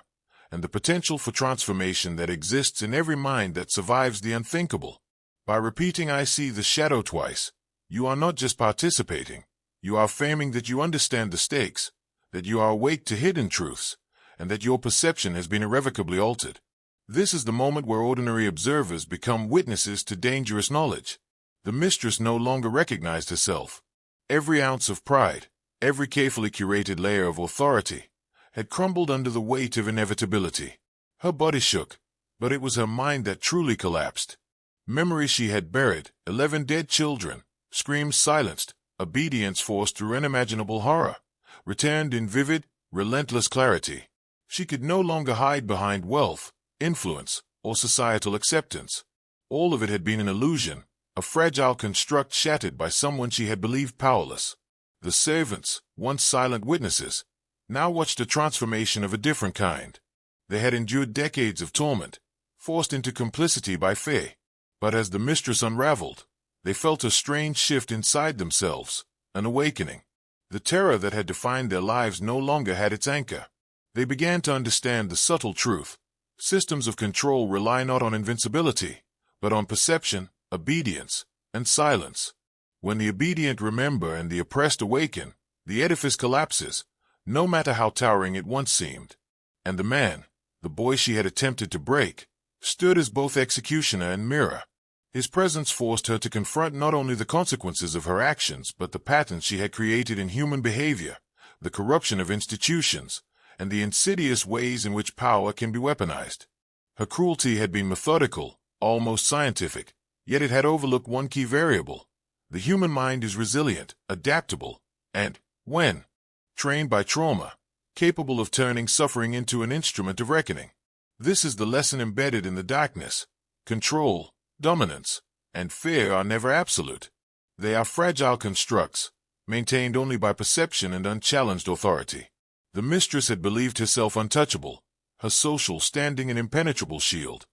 and the potential for transformation that exists in every mind that survives the unthinkable. By repeating "I see the shadow" twice, you are not just participating, you are affirming that you understand the stakes, that you are awake to hidden truths, and that your perception has been irrevocably altered. This is the moment where ordinary observers become witnesses to dangerous knowledge. The Mistress no longer recognized herself. Every ounce of pride, every carefully curated layer of authority, had crumbled under the weight of inevitability. Her body shook, but it was her mind that truly collapsed. Memories she had buried, 11 dead children, screams silenced, obedience forced through unimaginable horror, returned in vivid, relentless clarity. She could no longer hide behind wealth, influence, or societal acceptance. All of it had been an illusion, a fragile construct shattered by someone she had believed powerless. The servants, once silent witnesses, now watched a transformation of a different kind. They had endured decades of torment, forced into complicity by fear. But as the Mistress unraveled, they felt a strange shift inside themselves, an awakening. The terror that had defined their lives no longer had its anchor. They began to understand the subtle truth. Systems of control rely not on invincibility, but on perception, obedience, and silence. When the obedient remember and the oppressed awaken, the edifice collapses, no matter how towering it once seemed. And the man, the boy she had attempted to break, stood as both executioner and mirror. His presence forced her to confront not only the consequences of her actions but the patterns she had created in human behavior, the corruption of institutions, and the insidious ways in which power can be weaponized. Her cruelty had been methodical, almost scientific, yet it had overlooked one key variable. The human mind is resilient, adaptable, and, when trained by trauma, capable of turning suffering into an instrument of reckoning. This is the lesson embedded in the darkness. Control, dominance, and fear are never absolute. They are fragile constructs, maintained only by perception and unchallenged authority. The Mistress had believed herself untouchable, her social standing an impenetrable shield.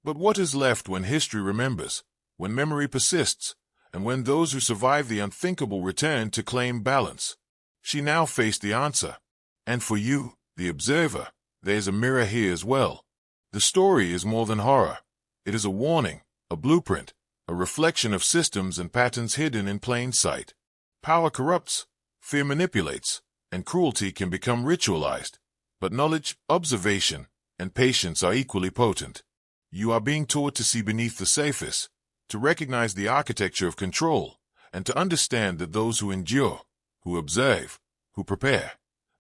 But what is left when history remembers, when memory persists, and when those who survive the unthinkable return to claim balance? She now faced the answer. And for you, the observer, there is a mirror here as well. The story is more than horror. It is a warning, a blueprint, a reflection of systems and patterns hidden in plain sight. Power corrupts, fear manipulates, and cruelty can become ritualized. But knowledge, observation, and patience are equally potent. You are being taught to see beneath the surface, to recognize the architecture of control, and to understand that those who endure, who observe, who prepare,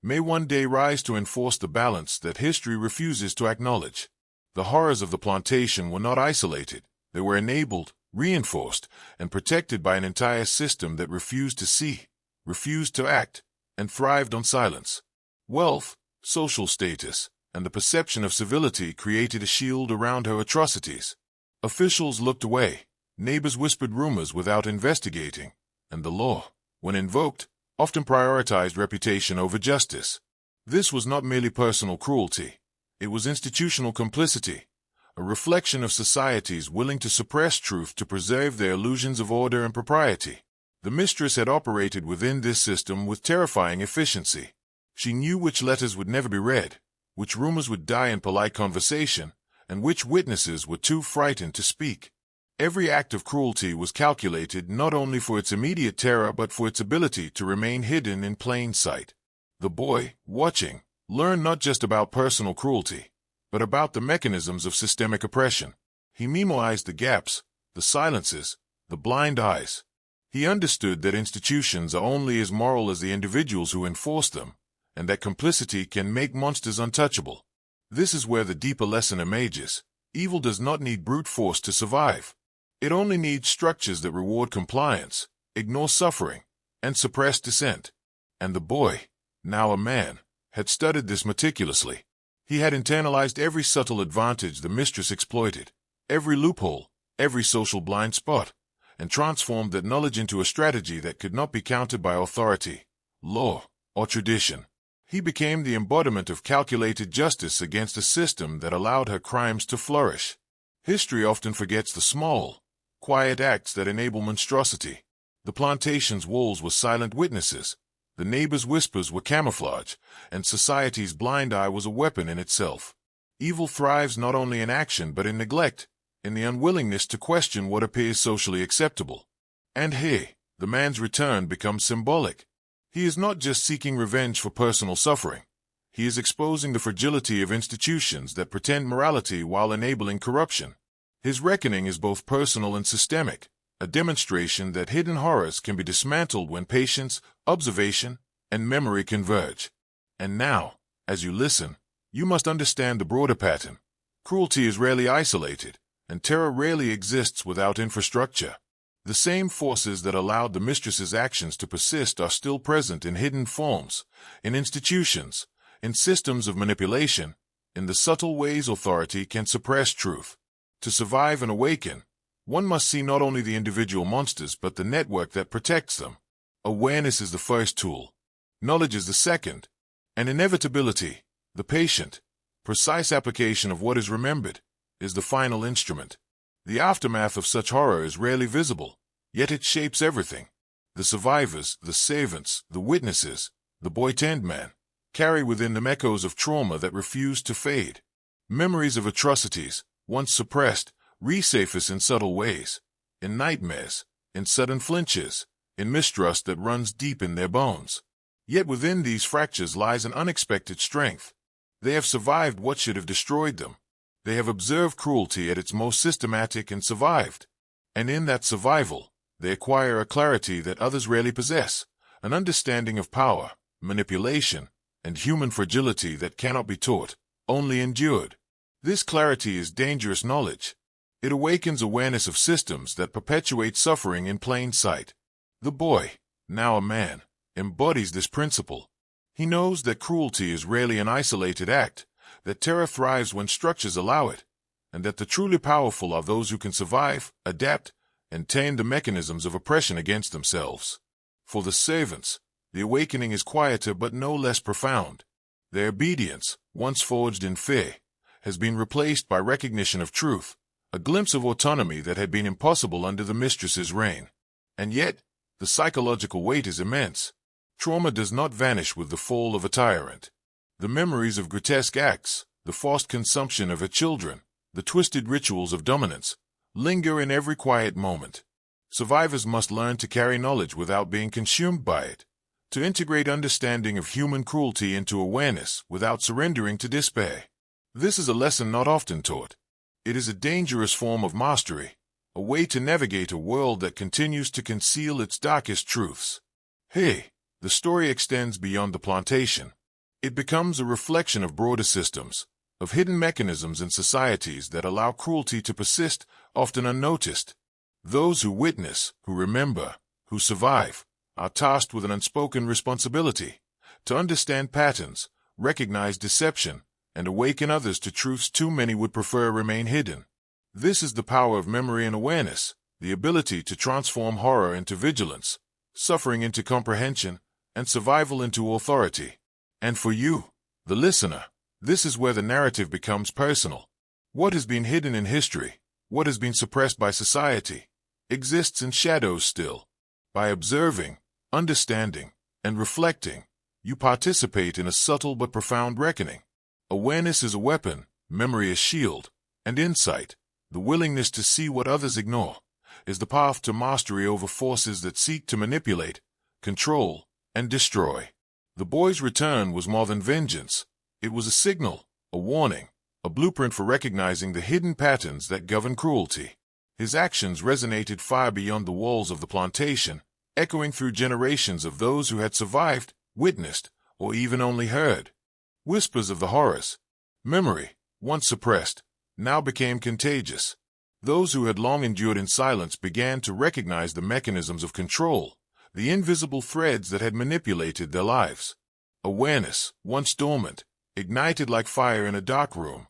may one day rise to enforce the balance that history refuses to acknowledge. The horrors of the plantation were not isolated. They were enabled, reinforced, and protected by an entire system that refused to see, refused to act, and thrived on silence. Wealth, social status, and the perception of civility created a shield around her atrocities. Officials looked away, neighbors whispered rumors without investigating, and the law, when invoked, often prioritized reputation over justice. This was not merely personal cruelty. It was institutional complicity, a reflection of societies willing to suppress truth to preserve their illusions of order and propriety. The Mistress had operated within this system with terrifying efficiency. She knew which letters would never be read, which rumors would die in polite conversation, and which witnesses were too frightened to speak. Every act of cruelty was calculated not only for its immediate terror but for its ability to remain hidden in plain sight. The boy, watching, learned not just about personal cruelty, but about the mechanisms of systemic oppression. He memorized the gaps, the silences, the blind eyes. He understood that institutions are only as moral as the individuals who enforce them, and that complicity can make monsters untouchable. This is where the deeper lesson emerges. Evil does not need brute force to survive. It only needs structures that reward compliance, ignore suffering, and suppress dissent. And the boy, now a man, had studied this meticulously. He had internalized every subtle advantage the mistress exploited, every loophole, every social blind spot, and transformed that knowledge into a strategy that could not be countered by authority, law, or tradition. He became the embodiment of calculated justice against a system that allowed her crimes to flourish. History often forgets the small, quiet acts that enable monstrosity. The plantation's walls were silent witnesses, the neighbors' whispers were camouflage, and society's blind eye was a weapon in itself. Evil thrives not only in action but in neglect, in the unwillingness to question what appears socially acceptable. And here, the man's return becomes symbolic. He is not just seeking revenge for personal suffering. He is exposing the fragility of institutions that pretend morality while enabling corruption. His reckoning is both personal and systemic, a demonstration that hidden horrors can be dismantled when patience, observation, and memory converge. And now, as you listen, you must understand the broader pattern. Cruelty is rarely isolated, and terror rarely exists without infrastructure. The same forces that allowed the mistress's actions to persist are still present in hidden forms, in institutions, in systems of manipulation, in the subtle ways authority can suppress truth. To survive and awaken, one must see not only the individual monsters but the network that protects them. Awareness is the first tool. Knowledge is the second. And inevitability, the patient, precise application of what is remembered, is the final instrument. The aftermath of such horror is rarely visible, yet it shapes everything. The survivors, the savants, the witnesses, the boy-turned-man, carry within them echoes of trauma that refuse to fade. Memories of atrocities, once suppressed, resurface in subtle ways, in nightmares, in sudden flinches, in mistrust that runs deep in their bones. Yet within these fractures lies an unexpected strength. They have survived what should have destroyed them. They have observed cruelty at its most systematic and survived. And in that survival, they acquire a clarity that others rarely possess, an understanding of power, manipulation, and human fragility that cannot be taught, only endured. This clarity is dangerous knowledge. It awakens awareness of systems that perpetuate suffering in plain sight. The boy, now a man, embodies this principle. He knows that cruelty is rarely an isolated act, that terror thrives when structures allow it, and that the truly powerful are those who can survive, adapt, and tame the mechanisms of oppression against themselves. For the servants, the awakening is quieter but no less profound. Their obedience, once forged in fear, has been replaced by recognition of truth, a glimpse of autonomy that had been impossible under the mistress's reign. And yet, the psychological weight is immense. Trauma does not vanish with the fall of a tyrant. The memories of grotesque acts, the forced consumption of her children, the twisted rituals of dominance, linger in every quiet moment. Survivors must learn to carry knowledge without being consumed by it, to integrate understanding of human cruelty into awareness without surrendering to despair. This is a lesson not often taught. It is a dangerous form of mastery, a way to navigate a world that continues to conceal its darkest truths. Hey, the story extends beyond the plantation. It becomes a reflection of broader systems, of hidden mechanisms in societies that allow cruelty to persist, often unnoticed. Those who witness, who remember, who survive, are tasked with an unspoken responsibility to understand patterns, recognize deception, and awaken others to truths too many would prefer remain hidden. This is the power of memory and awareness, the ability to transform horror into vigilance, suffering into comprehension, and survival into authority. And for you, the listener, this is where the narrative becomes personal. What has been hidden in history, what has been suppressed by society, exists in shadows still. By observing, understanding, and reflecting, you participate in a subtle but profound reckoning. Awareness is a weapon, memory a shield, and insight, The willingness to see what others ignore is the path to mastery over forces that seek to manipulate, control, and destroy. The boy's return was more than vengeance. It was a signal, a warning, a blueprint for recognizing the hidden patterns that govern cruelty. His actions resonated far beyond the walls of the plantation, echoing through generations of those who had survived, witnessed, or even only heard. Whispers of the horrors. Memory, once suppressed, now became contagious. Those who had long endured in silence began to recognize the mechanisms of control, the invisible threads that had manipulated their lives. Awareness, once dormant, ignited like fire in a dark room.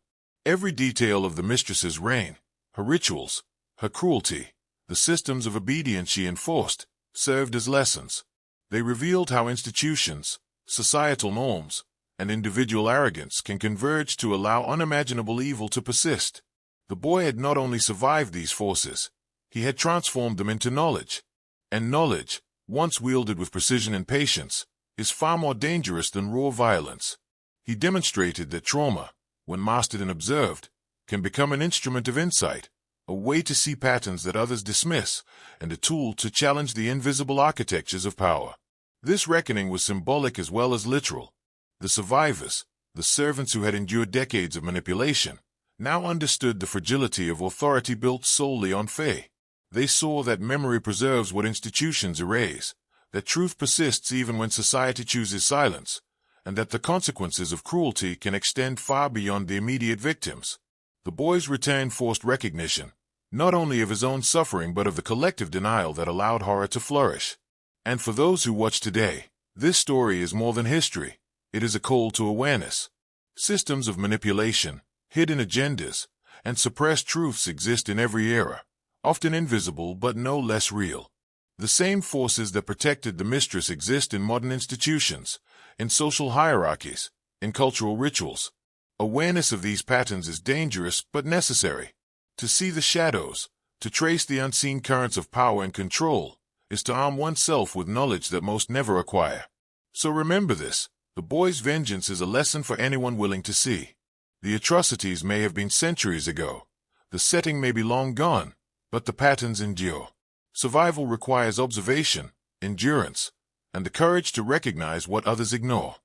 Every detail of the mistress's reign, her rituals, her cruelty, the systems of obedience she enforced, served as lessons. They revealed how institutions, societal norms, and individual arrogance can converge to allow unimaginable evil to persist. The boy had not only survived these forces, he had transformed them into knowledge. And knowledge, once wielded with precision and patience, is far more dangerous than raw violence. He demonstrated that trauma, when mastered and observed, can become an instrument of insight, a way to see patterns that others dismiss, and a tool to challenge the invisible architectures of power. This reckoning was symbolic as well as literal. The survivors, the servants who had endured decades of manipulation, now understood the fragility of authority built solely on faith. They saw that memory preserves what institutions erase, that truth persists even when society chooses silence, and that the consequences of cruelty can extend far beyond the immediate victims. The boy's return forced recognition, not only of his own suffering but of the collective denial that allowed horror to flourish. And for those who watch today, this story is more than history. It is a call to awareness. Systems of manipulation, hidden agendas, and suppressed truths exist in every era, often invisible but no less real. The same forces that protected the mistress exist in modern institutions, in social hierarchies, in cultural rituals. Awareness of these patterns is dangerous but necessary. To see the shadows, to trace the unseen currents of power and control, is to arm oneself with knowledge that most never acquire. So remember this, the boy's vengeance is a lesson for anyone willing to see. The atrocities may have been centuries ago, the setting may be long gone, but the patterns endure. Survival requires observation, endurance, and the courage to recognize what others ignore.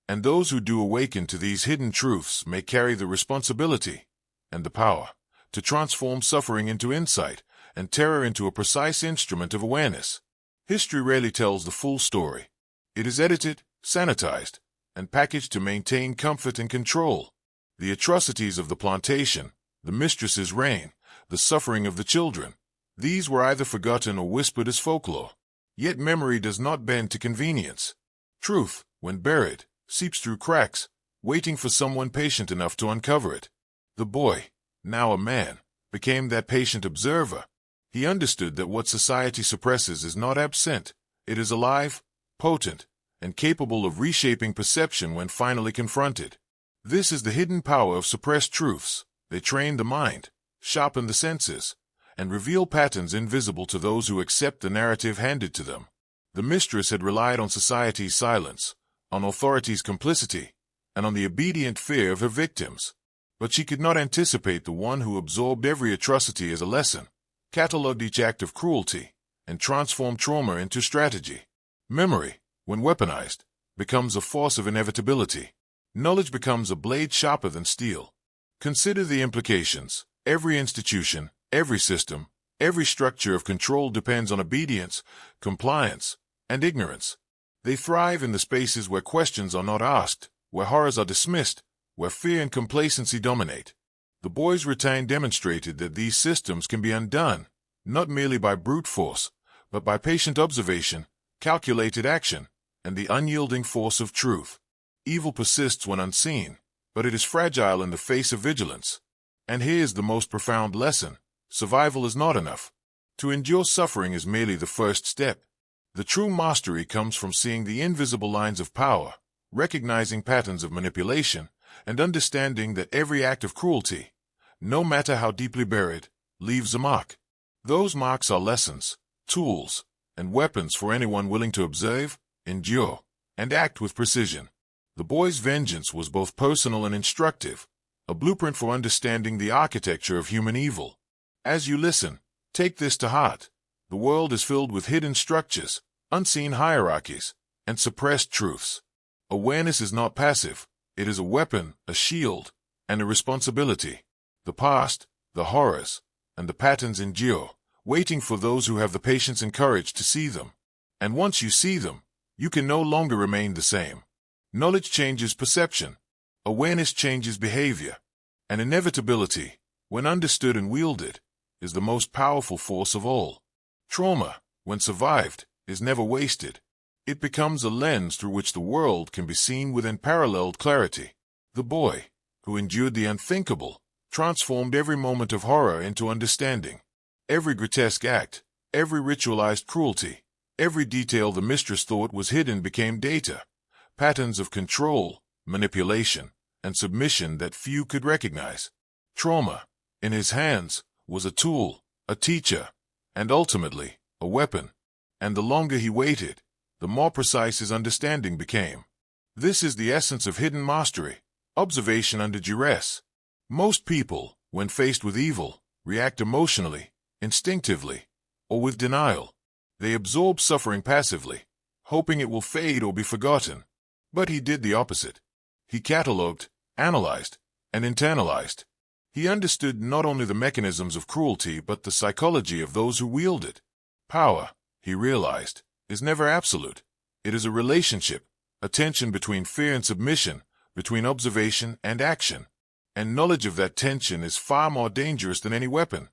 And those who do awaken to these hidden truths may carry the responsibility and the power to transform suffering into insight and terror into a precise instrument of awareness. History rarely tells the full story. It is edited, sanitized, and packaged to maintain comfort and control. The atrocities of the plantation, the mistress's reign, the suffering of the children, these were either forgotten or whispered as folklore. Yet memory does not bend to convenience. Truth, when buried, seeps through cracks, waiting for someone patient enough to uncover it. The boy, now a man, became that patient observer. He understood that what society suppresses is not absent, it is alive, potent, and capable of reshaping perception when finally confronted. This is the hidden power of suppressed truths. They train the mind, sharpen the senses, and reveal patterns invisible to those who accept the narrative handed to them. The mistress had relied on society's silence, on authority's complicity, and on the obedient fear of her victims. But she could not anticipate the one who absorbed every atrocity as a lesson, catalogued each act of cruelty, and transformed trauma into strategy. Memory, when weaponized, becomes a force of inevitability. Knowledge becomes a blade sharper than steel. Consider the implications. Every institution, every system, every structure of control depends on obedience, compliance, and ignorance. They thrive in the spaces where questions are not asked, where horrors are dismissed, where fear and complacency dominate. The boy's return demonstrated that these systems can be undone, not merely by brute force, but by patient observation, calculated action, and the unyielding force of truth. Evil persists when unseen, but it is fragile in the face of vigilance. And here is the most profound lesson. Survival is not enough. To endure suffering is merely the first step. The true mastery comes from seeing the invisible lines of power, recognizing patterns of manipulation, and understanding that every act of cruelty, no matter how deeply buried, leaves a mark. Those marks are lessons, tools, and weapons for anyone willing to observe, endure, and act with precision. The boy's vengeance was both personal and instructive, a blueprint for understanding the architecture of human evil. As you listen, take this to heart. The world is filled with hidden structures, unseen hierarchies, and suppressed truths. Awareness is not passive. It is a weapon, a shield, and a responsibility. The past, the horrors, and the patterns endure, waiting for those who have the patience and courage to see them. And once you see them, you can no longer remain the same. Knowledge changes perception. Awareness changes behavior. And inevitability, when understood and wielded, is the most powerful force of all. Trauma, when survived, is never wasted. It becomes a lens through which the world can be seen with unparalleled clarity. The boy, who endured the unthinkable, transformed every moment of horror into understanding. Every grotesque act, every ritualized cruelty, every detail the mistress thought was hidden became data, patterns of control, manipulation, and submission that few could recognize. Trauma, in his hands, was a tool, a teacher, and ultimately, a weapon. And the longer he waited, the more precise his understanding became. This is the essence of hidden mastery, observation under duress. Most people, when faced with evil, react emotionally, instinctively, or with denial. They absorb suffering passively, hoping it will fade or be forgotten. But he did the opposite. He cataloged, analyzed, and internalized. He understood not only the mechanisms of cruelty but the psychology of those who wield it. Power, he realized, is never absolute. It is a relationship, a tension between fear and submission, between observation and action. And knowledge of that tension is far more dangerous than any weapon.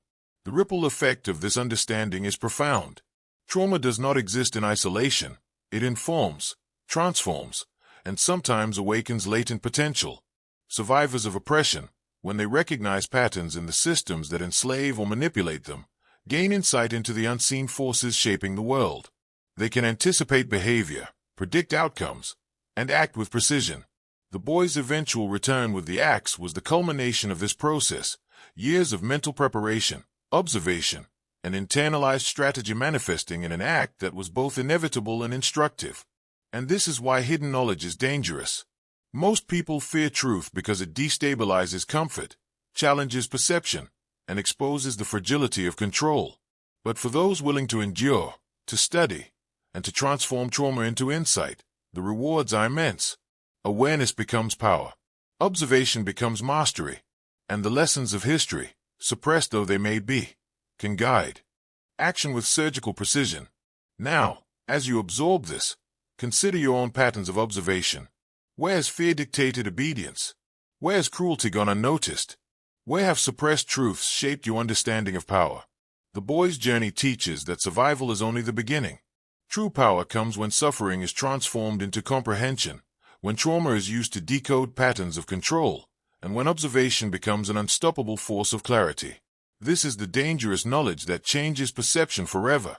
The ripple effect of this understanding is profound. Trauma does not exist in isolation. It informs, transforms, and sometimes awakens latent potential. Survivors of oppression, when they recognize patterns in the systems that enslave or manipulate them, gain insight into the unseen forces shaping the world. They can anticipate behavior, predict outcomes, and act with precision. The boy's eventual return with the axe was the culmination of this process, years of mental preparation, observation, and internalized strategy manifesting in an act that was both inevitable and instructive. And this is why hidden knowledge is dangerous. Most people fear truth because it destabilizes comfort, challenges perception, and exposes the fragility of control. But for those willing to endure, to study, and to transform trauma into insight, the rewards are immense. Awareness becomes power. Observation becomes mastery. And the lessons of history, suppressed though they may be, can guide action with surgical precision. Now, as you absorb this, consider your own patterns of observation. Where has fear dictated obedience? Where has cruelty gone unnoticed? Where have suppressed truths shaped your understanding of power? The boy's journey teaches that survival is only the beginning. True power comes when suffering is transformed into comprehension, when trauma is used to decode patterns of control, and when observation becomes an unstoppable force of clarity. This is the dangerous knowledge that changes perception forever.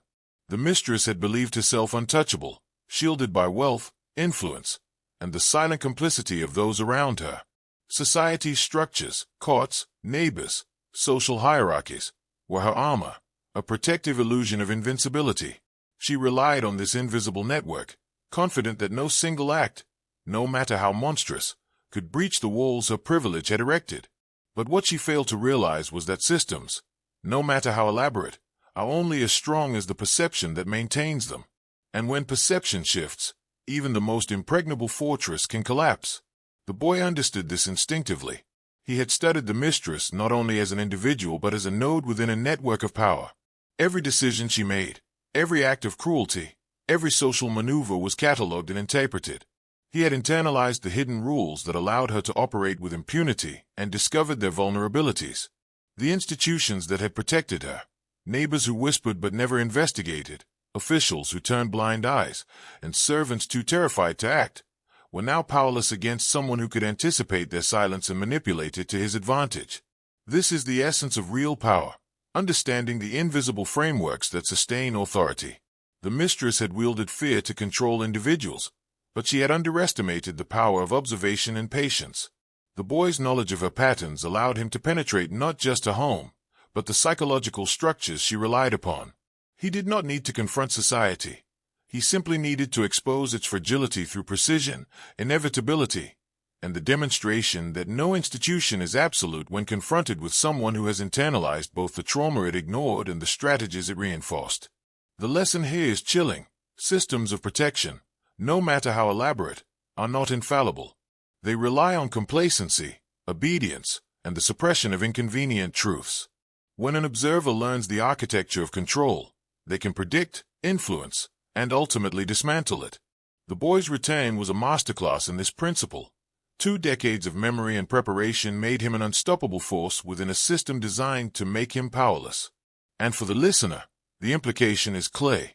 The mistress had believed herself untouchable, shielded by wealth, influence, and the silent complicity of those around her. Society's structures, courts, neighbors, social hierarchies, were her armor, a protective illusion of invincibility. She relied on this invisible network, confident that no single act, no matter how monstrous, could breach the walls her privilege had erected. But what she failed to realize was that systems, no matter how elaborate, are only as strong as the perception that maintains them. And when perception shifts, even the most impregnable fortress can collapse. The boy understood this instinctively. He had studied the mistress not only as an individual but as a node within a network of power. Every decision she made, every act of cruelty, every social maneuver was catalogued and interpreted. He had internalized the hidden rules that allowed her to operate with impunity and discovered their vulnerabilities. The institutions that had protected her, neighbors who whispered but never investigated, officials who turned blind eyes, and servants too terrified to act, were now powerless against someone who could anticipate their silence and manipulate it to his advantage. This is the essence of real power, understanding the invisible frameworks that sustain authority. The mistress had wielded fear to control individuals, but she had underestimated the power of observation and patience. The boy's knowledge of her patterns allowed him to penetrate not just her home, but the psychological structures she relied upon. He did not need to confront society. He simply needed to expose its fragility through precision, inevitability, and the demonstration that no institution is absolute when confronted with someone who has internalized both the trauma it ignored and the strategies it reinforced. The lesson here is chilling. Systems of protection, no matter how elaborate, are not infallible. They rely on complacency, obedience, and the suppression of inconvenient truths. When an observer learns the architecture of control, they can predict, influence, and ultimately dismantle it. The boy's return was a masterclass in this principle. 2 decades of memory and preparation made him an unstoppable force within a system designed to make him powerless. And for the listener, the implication is clear.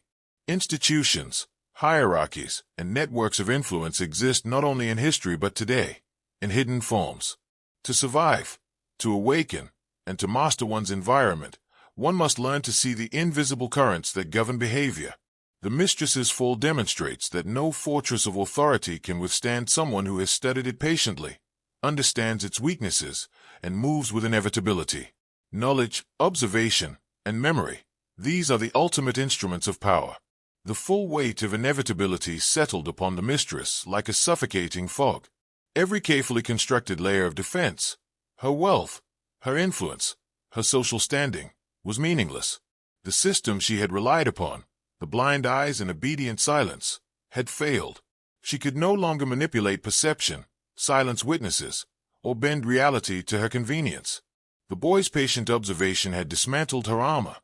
Institutions, hierarchies, and networks of influence exist not only in history but today, in hidden forms. To survive, to awaken, and to master one's environment, one must learn to see the invisible currents that govern behavior. The Mistress's fall demonstrates that no fortress of authority can withstand someone who has studied it patiently, understands its weaknesses, and moves with inevitability. Knowledge, observation, and memory, these are the ultimate instruments of power. The full weight of inevitability settled upon the Mistress like a suffocating fog. Every carefully constructed layer of defense, her wealth, her influence, her social standing, was meaningless. The system she had relied upon, the blind eyes and obedient silence, had failed. She could no longer manipulate perception, silence witnesses, or bend reality to her convenience. The boy's patient observation had dismantled her armor,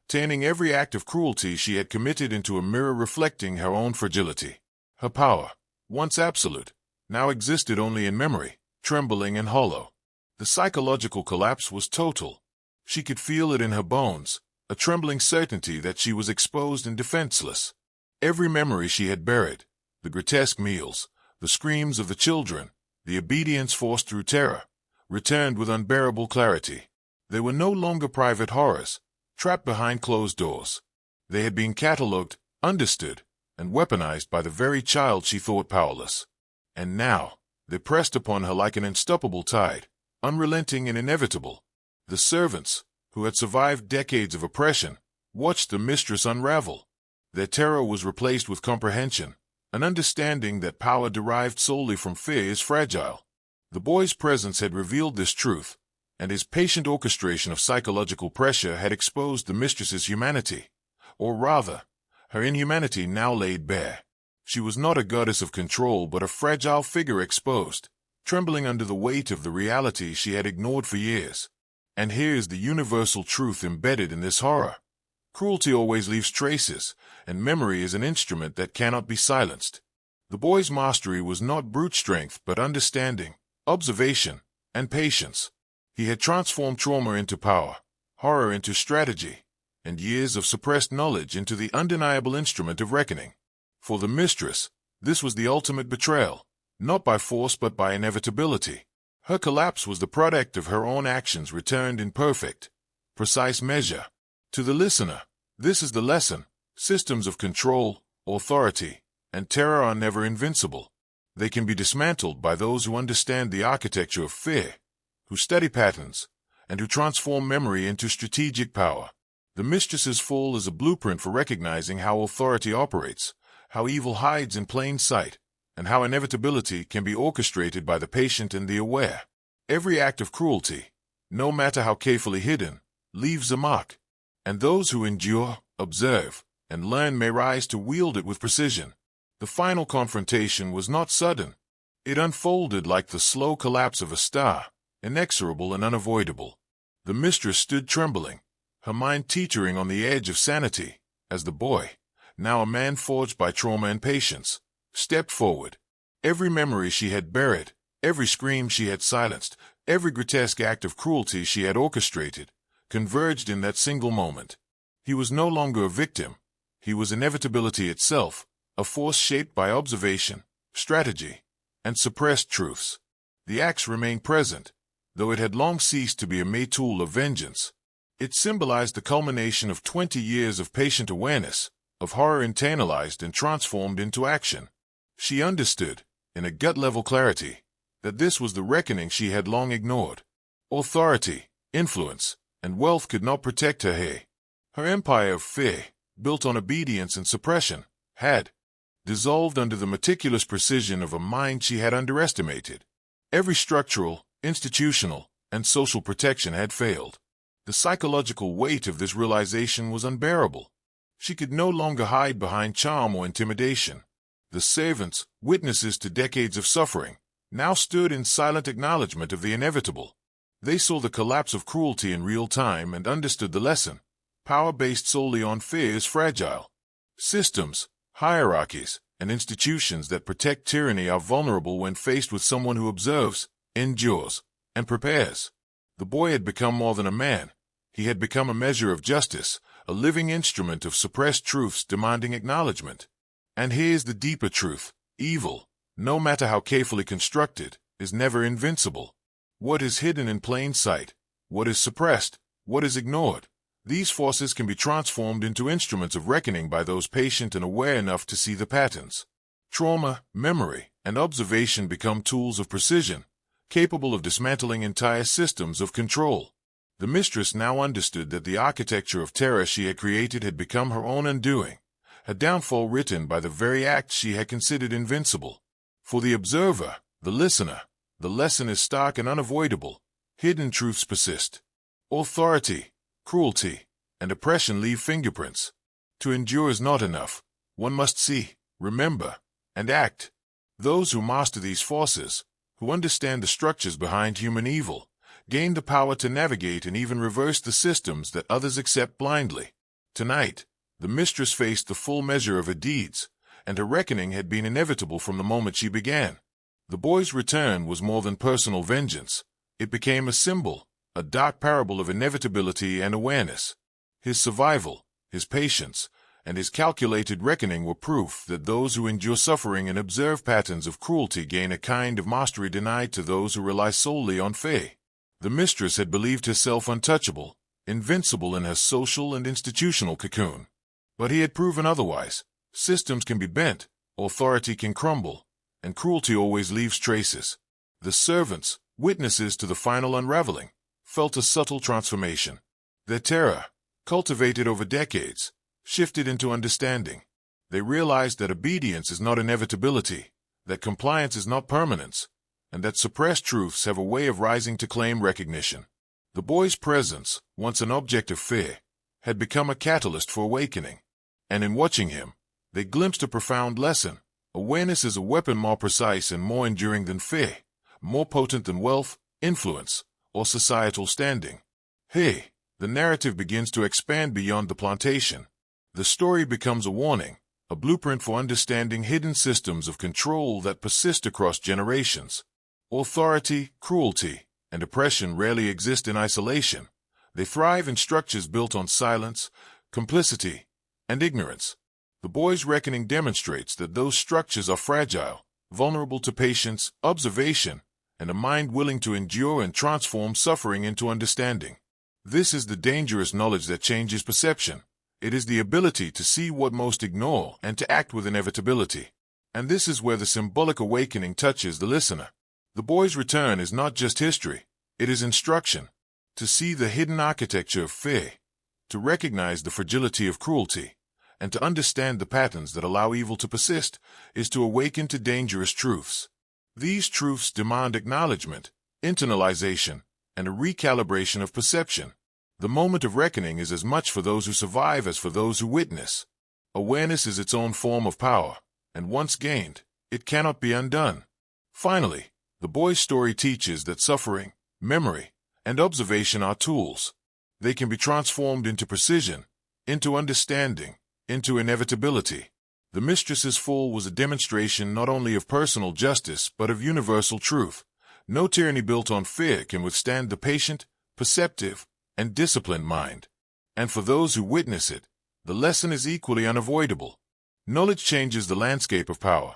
turning every act of cruelty she had committed into a mirror reflecting her own fragility. Her power, once absolute, now existed only in memory, trembling and hollow. The psychological collapse was total. She could feel it in her bones, a trembling certainty that she was exposed and defenseless. Every memory she had buried, the grotesque meals, the screams of the children, the obedience forced through terror, returned with unbearable clarity. They were no longer private horrors, trapped behind closed doors. They had been catalogued, understood, and weaponized by the very child she thought powerless. And now, they pressed upon her like an unstoppable tide, unrelenting and inevitable. The servants, who had survived decades of oppression, watched the Mistress unravel. Their terror was replaced with comprehension, an understanding that power derived solely from fear is fragile. The boy's presence had revealed this truth, and his patient orchestration of psychological pressure had exposed the Mistress's humanity, or rather, her inhumanity now laid bare. She was not a goddess of control but a fragile figure exposed, trembling under the weight of the reality she had ignored for years. And here is the universal truth embedded in this horror. Cruelty always leaves traces, and memory is an instrument that cannot be silenced. The boy's mastery was not brute strength but understanding, observation, and patience. He had transformed trauma into power, horror into strategy, and years of suppressed knowledge into the undeniable instrument of reckoning. For the Mistress, this was the ultimate betrayal, not by force but by inevitability. Her collapse was the product of her own actions returned in perfect, precise measure. To the listener, this is the lesson. Systems of control, authority, and terror are never invincible. They can be dismantled by those who understand the architecture of fear, who study patterns, and who transform memory into strategic power. The Mistress's fall is a blueprint for recognizing how authority operates, how evil hides in plain sight, and how inevitability can be orchestrated by the patient and the aware. Every act of cruelty, no matter how carefully hidden, leaves a mark, and those who endure, observe, and learn may rise to wield it with precision. The final confrontation was not sudden. It unfolded like the slow collapse of a star, inexorable and unavoidable. The Mistress stood trembling, her mind teetering on the edge of sanity, as the boy, now a man forged by trauma and patience, stepped forward. Every memory she had buried, every scream she had silenced, every grotesque act of cruelty she had orchestrated, converged in that single moment. He was no longer a victim. He was inevitability itself, a force shaped by observation, strategy, and suppressed truths. The axe remained present, though it had long ceased to be a mere tool of vengeance. It symbolized the culmination of 20 years of patient awareness, of horror internalized and transformed into action. She understood, in a gut-level clarity, that this was the reckoning she had long ignored. Authority, influence, and wealth could not protect her here. Her empire of fear, built on obedience and suppression, had dissolved under the meticulous precision of a mind she had underestimated. Every structural, institutional, and social protection had failed. The psychological weight of this realization was unbearable. She could no longer hide behind charm or intimidation. The servants, witnesses to decades of suffering, now stood in silent acknowledgement of the inevitable. They saw the collapse of cruelty in real time and understood the lesson. Power based solely on fear is fragile. Systems, hierarchies, and institutions that protect tyranny are vulnerable when faced with someone who observes, endures, and prepares. The boy had become more than a man. He had become a measure of justice, a living instrument of suppressed truths demanding acknowledgement. And here's the deeper truth. Evil, no matter how carefully constructed, is never invincible. What is hidden in plain sight, what is suppressed, what is ignored, these forces can be transformed into instruments of reckoning by those patient and aware enough to see the patterns. Trauma, memory, and observation become tools of precision, capable of dismantling entire systems of control. The mistress now understood that the architecture of terror she had created had become her own undoing, a downfall written by the very acts she had considered invincible. For the observer, the listener, the lesson is stark and unavoidable. Hidden truths persist. Authority, cruelty, and oppression leave fingerprints. To endure is not enough. One must see, remember, and act. Those who master these forces, who understand the structures behind human evil, gain the power to navigate and even reverse the systems that others accept blindly. Tonight, the mistress faced the full measure of her deeds, and her reckoning had been inevitable from the moment she began. The boy's return was more than personal vengeance. It became a symbol, a dark parable of inevitability and awareness. His survival, his patience, and his calculated reckoning were proof that those who endure suffering and observe patterns of cruelty gain a kind of mastery denied to those who rely solely on faith. The mistress had believed herself untouchable, invincible in her social and institutional cocoon. But he had proven otherwise. Systems can be bent, authority can crumble, and cruelty always leaves traces. The servants, witnesses to the final unraveling, felt a subtle transformation. Their terror, cultivated over decades, shifted into understanding. They realized that obedience is not inevitability, that compliance is not permanence, and that suppressed truths have a way of rising to claim recognition. The boy's presence, once an object of fear, had become a catalyst for awakening. And in watching him, they glimpsed a profound lesson. Awareness is a weapon more precise and more enduring than fear, more potent than wealth, influence, or societal standing. Hey, the narrative begins to expand beyond the plantation. The story becomes a warning, a blueprint for understanding hidden systems of control that persist across generations. Authority, cruelty, and oppression rarely exist in isolation. They thrive in structures built on silence, complicity, and ignorance. The boy's reckoning demonstrates that those structures are fragile, vulnerable to patience, observation, and a mind willing to endure and transform suffering into understanding. This is the dangerous knowledge that changes perception. It is the ability to see what most ignore and to act with inevitability. And this is where the symbolic awakening touches the listener. The boy's return is not just history, it is instruction. To see the hidden architecture of fear, to recognize the fragility of cruelty, and to understand the patterns that allow evil to persist, is to awaken to dangerous truths. These truths demand acknowledgement, internalization, and a recalibration of perception. The moment of reckoning is as much for those who survive as for those who witness. Awareness is its own form of power, and once gained, it cannot be undone. Finally, the boy's story teaches that suffering, memory, and observation are tools. They can be transformed into precision, into understanding, into inevitability. The mistress's fall was a demonstration not only of personal justice but of universal truth. No tyranny built on fear can withstand the patient, perceptive, and disciplined mind. And for those who witness it, the lesson is equally unavoidable. Knowledge changes the landscape of power.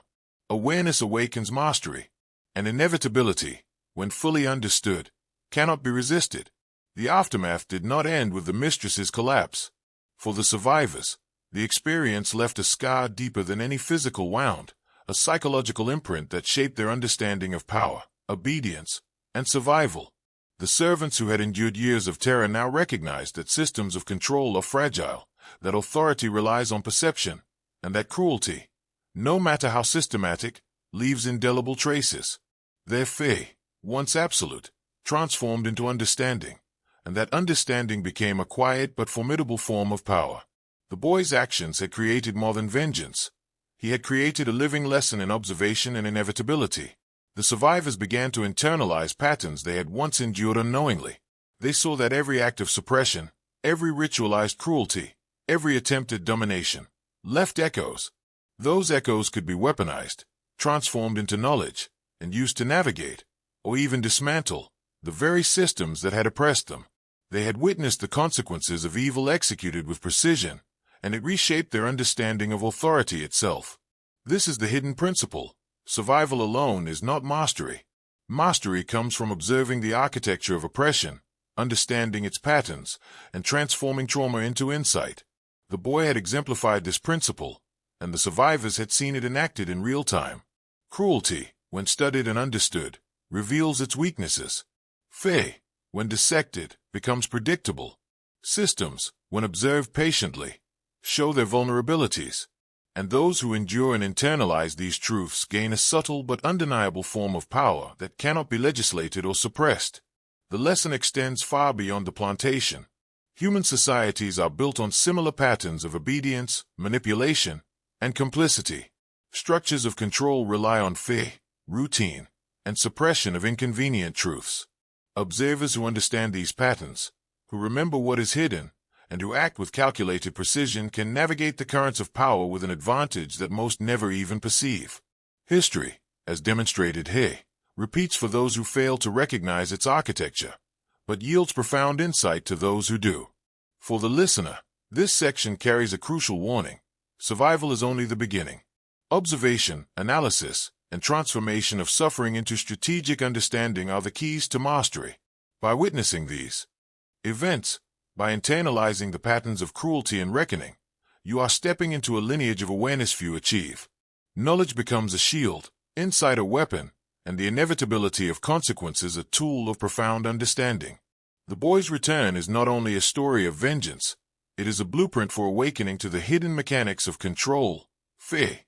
Awareness awakens mastery. And inevitability, when fully understood, cannot be resisted. The aftermath did not end with the mistress's collapse. For the survivors, the experience left a scar deeper than any physical wound, a psychological imprint that shaped their understanding of power, obedience, and survival. The servants who had endured years of terror now recognized that systems of control are fragile, that authority relies on perception, and that cruelty, no matter how systematic, leaves indelible traces. Their fear, once absolute, transformed into understanding, and that understanding became a quiet but formidable form of power. The boy's actions had created more than vengeance. He had created a living lesson in observation and inevitability. The survivors began to internalize patterns they had once endured unknowingly. They saw that every act of suppression, every ritualized cruelty, every attempt at domination, left echoes. Those echoes could be weaponized, transformed into knowledge, and used to navigate, or even dismantle, the very systems that had oppressed them. They had witnessed the consequences of evil executed with precision, and it reshaped their understanding of authority itself. This is the hidden principle. Survival alone is not mastery. Mastery comes from observing the architecture of oppression, understanding its patterns, and transforming trauma into insight. The boy had exemplified this principle, and the survivors had seen it enacted in real time. Cruelty, when studied and understood, reveals its weaknesses. Fear, when dissected, becomes predictable. Systems, when observed patiently, show their vulnerabilities. And those who endure and internalize these truths gain a subtle but undeniable form of power that cannot be legislated or suppressed. The lesson extends far beyond the plantation. Human societies are built on similar patterns of obedience, manipulation, and complicity. Structures of control rely on fear, routine, and suppression of inconvenient truths. Observers who understand these patterns, who remember what is hidden, and who act with calculated precision can navigate the currents of power with an advantage that most never even perceive. History, as demonstrated here, repeats for those who fail to recognize its architecture, but yields profound insight to those who do. For the listener, this section carries a crucial warning. Survival is only the beginning. Observation, analysis, and transformation of suffering into strategic understanding are the keys to mastery. By witnessing these events, by internalizing the patterns of cruelty and reckoning, you are stepping into a lineage of awareness few achieve. Knowledge becomes a shield, insight a weapon, and the inevitability of consequences a tool of profound understanding. The boy's return is not only a story of vengeance, it is a blueprint for awakening to the hidden mechanics of control, fear,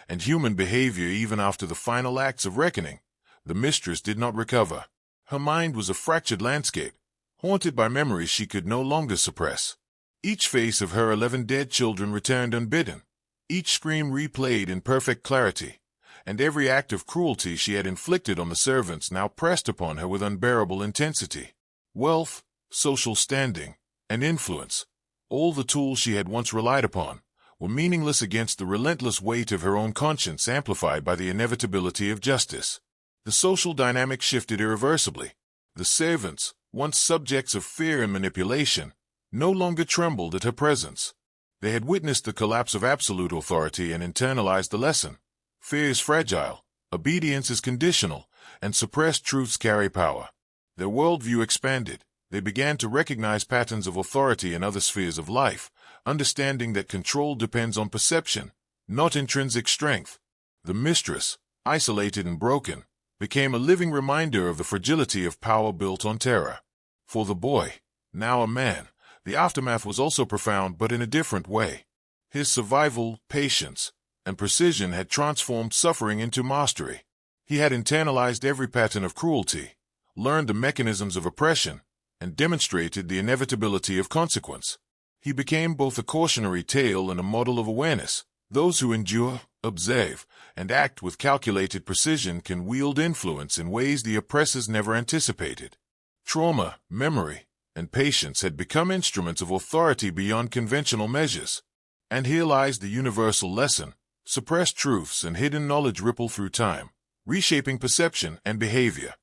and human behavior. Even after the final acts of reckoning, the mistress did not recover. Her mind was a fractured landscape, haunted by memories she could no longer suppress. Each face of her 11 dead children returned unbidden, each scream replayed in perfect clarity, and every act of cruelty she had inflicted on the servants now pressed upon her with unbearable intensity. Wealth, social standing, and influence, all the tools she had once relied upon, were meaningless against the relentless weight of her own conscience amplified by the inevitability of justice. The social dynamic shifted irreversibly. The servants, once subjects of fear and manipulation, no longer trembled at her presence. They had witnessed the collapse of absolute authority and internalized the lesson. Fear is fragile, obedience is conditional, and suppressed truths carry power. Their worldview expanded. They began to recognize patterns of authority in other spheres of life, understanding that control depends on perception, not intrinsic strength. The mistress, isolated and broken, became a living reminder of the fragility of power built on terror. For the boy, now a man, the aftermath was also profound but in a different way. His survival, patience, and precision had transformed suffering into mastery. He had internalized every pattern of cruelty, learned the mechanisms of oppression, and demonstrated the inevitability of consequence. He became both a cautionary tale and a model of awareness. Those who endure, observe, and act with calculated precision can wield influence in ways the oppressors never anticipated. Trauma, memory, and patience had become instruments of authority beyond conventional measures. And here lies the universal lesson. Suppressed truths and hidden knowledge ripple through time, reshaping perception and behavior.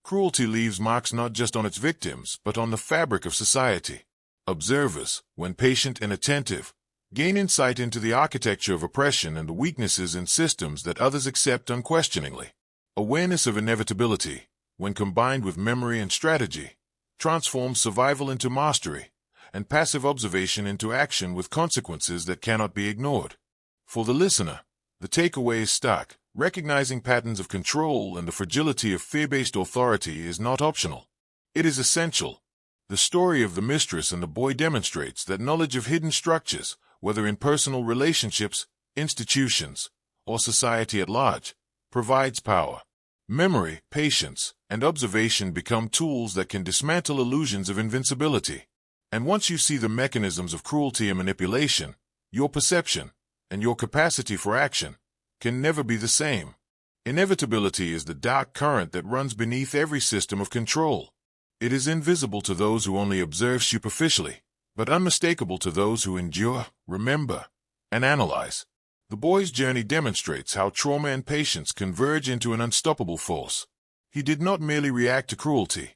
Cruelty leaves marks not just on its victims, but on the fabric of society. Observers, when patient and attentive, gain insight into the architecture of oppression and the weaknesses in systems that others accept unquestioningly. Awareness of inevitability, when combined with memory and strategy, transforms survival into mastery, and passive observation into action with consequences that cannot be ignored. For the listener, the takeaway is stark. Recognizing patterns of control and the fragility of fear-based authority is not optional. It is essential. The story of the mistress and the boy demonstrates that knowledge of hidden structures, whether in personal relationships, institutions, or society at large, provides power. Memory, patience, and observation become tools that can dismantle illusions of invincibility. And once you see the mechanisms of cruelty and manipulation, your perception, and your capacity for action, can never be the same. Inevitability is the dark current that runs beneath every system of control. It is invisible to those who only observe superficially, but unmistakable to those who endure, remember, and analyze. The boy's journey demonstrates how trauma and patience converge into an unstoppable force. He did not merely react to cruelty.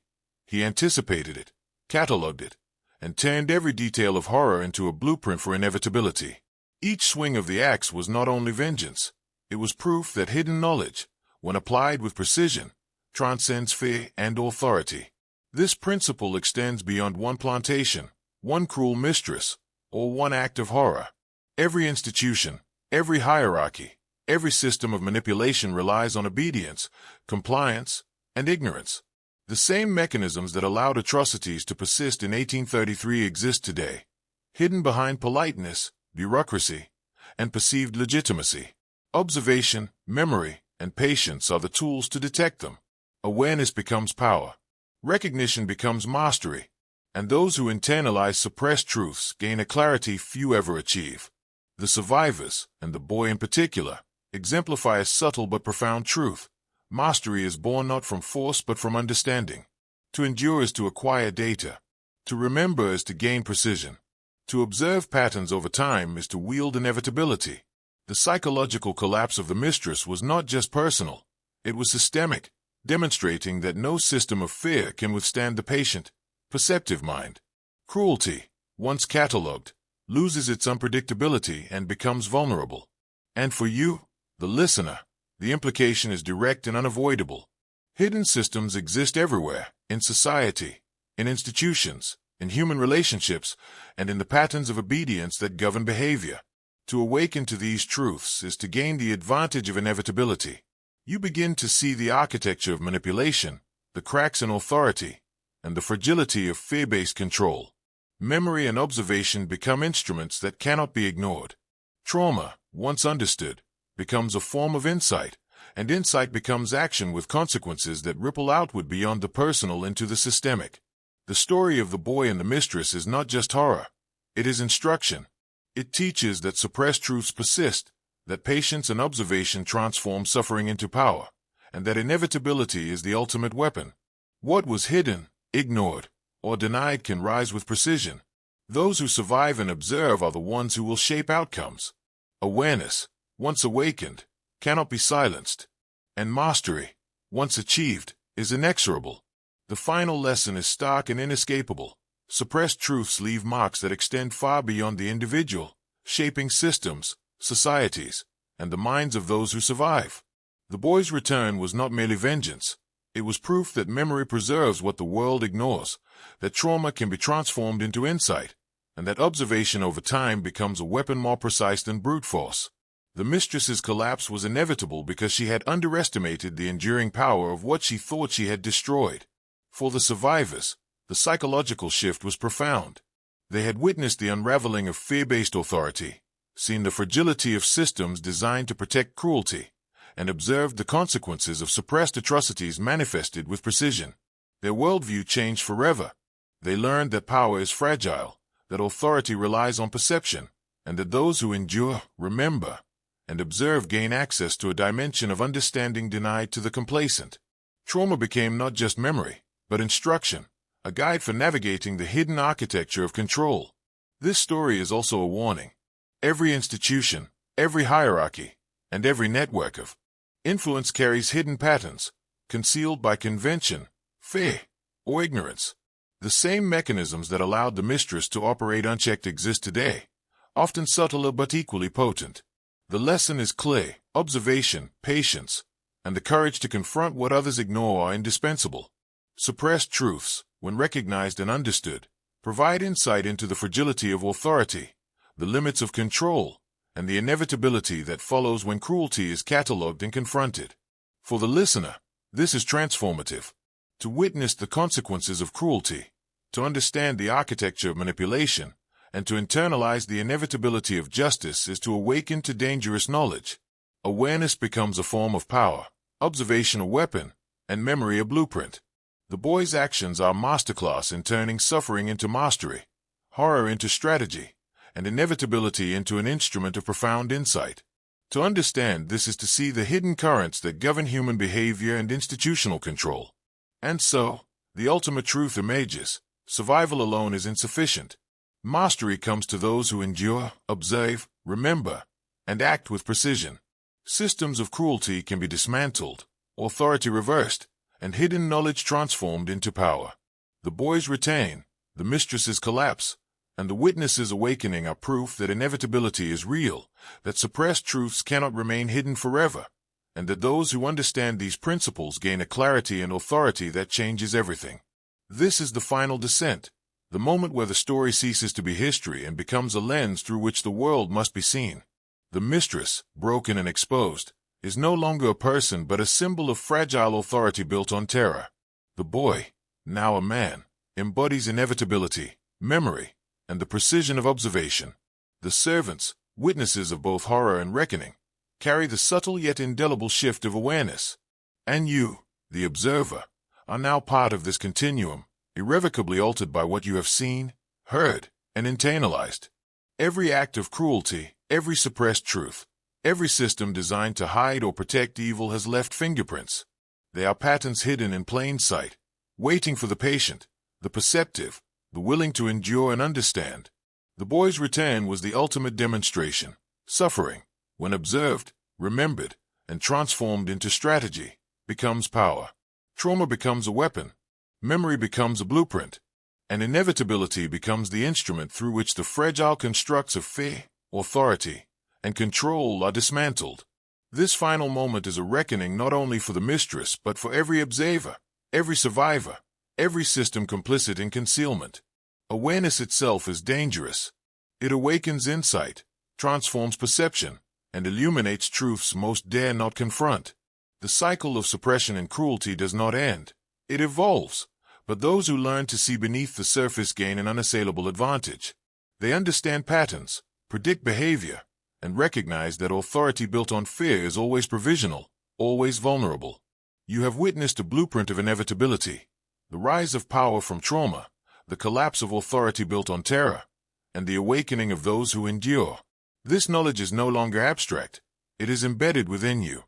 He anticipated it, catalogued it, and turned every detail of horror into a blueprint for inevitability. Each swing of the axe was not only vengeance, it was proof that hidden knowledge, when applied with precision, transcends fear and authority. This principle extends beyond one plantation, one cruel mistress, or one act of horror. Every institution, every hierarchy, every system of manipulation relies on obedience, compliance, and ignorance. The same mechanisms that allowed atrocities to persist in 1833 exist today, hidden behind politeness, bureaucracy, and perceived legitimacy. Observation, memory, and patience are the tools to detect them. Awareness becomes power. Recognition becomes mastery. And those who internalize suppressed truths gain a clarity few ever achieve. The survivors, and the boy in particular, exemplify a subtle but profound truth. Mastery is born not from force but from understanding. To endure is to acquire data. To remember is to gain precision. To observe patterns over time is to wield inevitability. The psychological collapse of the Mistress was not just personal. It was systemic, demonstrating that no system of fear can withstand the patient, perceptive mind. Cruelty, once catalogued, loses its unpredictability and becomes vulnerable. And for you, the listener, the implication is direct and unavoidable. Hidden systems exist everywhere, in society, in institutions, in human relationships, and in the patterns of obedience that govern behavior. To awaken to these truths is to gain the advantage of inevitability. You begin to see the architecture of manipulation, the cracks in authority, and the fragility of fear-based control. Memory and observation become instruments that cannot be ignored. Trauma, once understood, becomes a form of insight, and insight becomes action with consequences that ripple outward beyond the personal into the systemic. The story of the boy and the mistress is not just horror. It is instruction. It teaches that suppressed truths persist, that patience and observation transform suffering into power, and that inevitability is the ultimate weapon. What was hidden, ignored, or denied can rise with precision. Those who survive and observe are the ones who will shape outcomes. Awareness, once awakened, cannot be silenced, and mastery, once achieved, is inexorable. The final lesson is stark and inescapable. Suppressed truths leave marks that extend far beyond the individual, shaping systems, societies, and the minds of those who survive. The boy's return was not merely vengeance. It was proof that memory preserves what the world ignores, that trauma can be transformed into insight, and that observation over time becomes a weapon more precise than brute force. The mistress's collapse was inevitable because she had underestimated the enduring power of what she thought she had destroyed. For the survivors, the psychological shift was profound. They had witnessed the unraveling of fear-based authority, seen the fragility of systems designed to protect cruelty, and observed the consequences of suppressed atrocities manifested with precision. Their worldview changed forever. They learned that power is fragile, that authority relies on perception, and that those who endure, remember, and observe gain access to a dimension of understanding denied to the complacent. Trauma became not just memory, but instruction, a guide for navigating the hidden architecture of control. This story is also a warning. Every institution, every hierarchy, and every network of influence carries hidden patterns, concealed by convention, fear, or ignorance. The same mechanisms that allowed the mistress to operate unchecked exist today, often subtler but equally potent. The lesson is clear: observation, patience, and the courage to confront what others ignore are indispensable. Suppressed truths, when recognized and understood, provide insight into the fragility of authority, the limits of control, and the inevitability that follows when cruelty is catalogued and confronted. For the listener, this is transformative. To witness the consequences of cruelty, to understand the architecture of manipulation, and to internalize the inevitability of justice is to awaken to dangerous knowledge. Awareness becomes a form of power, observation a weapon, and memory a blueprint. The boy's actions are a masterclass in turning suffering into mastery, horror into strategy, and inevitability into an instrument of profound insight. To understand this is to see the hidden currents that govern human behavior and institutional control. And so, the ultimate truth emerges: survival alone is insufficient. Mastery comes to those who endure, observe, remember, and act with precision. Systems of cruelty can be dismantled, authority reversed, and hidden knowledge transformed into power. The boys retain, the mistresses collapse, and the witnesses' awakening are proof that inevitability is real, that suppressed truths cannot remain hidden forever, and that those who understand these principles gain a clarity and authority that changes everything. This is the final descent, the moment where the story ceases to be history and becomes a lens through which the world must be seen. The mistress, broken and exposed, is no longer a person but a symbol of fragile authority built on terror. The boy, now a man, embodies inevitability, memory, and the precision of observation. The servants, witnesses of both horror and reckoning, carry the subtle yet indelible shift of awareness. And you, the observer, are now part of this continuum, irrevocably altered by what you have seen, heard, and internalized. Every act of cruelty, every suppressed truth, every system designed to hide or protect evil has left fingerprints. They are patterns hidden in plain sight, waiting for the patient, the perceptive, the willing to endure and understand. The boy's return was the ultimate demonstration. Suffering, when observed, remembered, and transformed into strategy, becomes power. Trauma becomes a weapon. Memory becomes a blueprint. And inevitability becomes the instrument through which the fragile constructs of fear, authority, and control are dismantled. This final moment is a reckoning not only for the mistress but for every observer, every survivor, every system complicit in concealment. Awareness itself is dangerous. It awakens insight, transforms perception, and illuminates truths most dare not confront. The cycle of suppression and cruelty does not end. It evolves, but those who learn to see beneath the surface gain an unassailable advantage. They understand patterns, predict behavior, and recognize that authority built on fear is always provisional, always vulnerable. You have witnessed a blueprint of inevitability, the rise of power from trauma, the collapse of authority built on terror, and the awakening of those who endure. This knowledge is no longer abstract. It is embedded within you.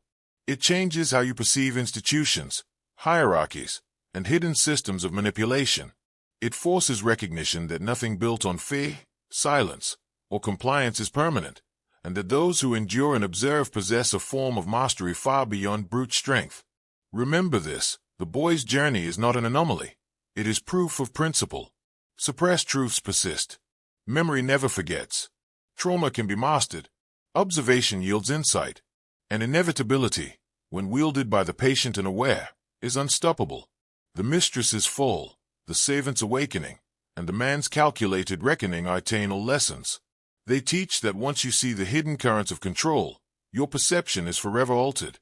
It changes how you perceive institutions, hierarchies, and hidden systems of manipulation. It forces recognition that nothing built on fear, silence, or compliance is permanent, and that those who endure and observe possess a form of mastery far beyond brute strength. Remember this: the boy's journey is not an anomaly. It is proof of principle. Suppressed truths persist. Memory never forgets. Trauma can be mastered. Observation yields insight. And inevitability, when wielded by the patient and aware, is unstoppable. The mistress's fall, the servant's awakening, and the man's calculated reckoning are eternal lessons. They teach that once you see the hidden currents of control, your perception is forever altered.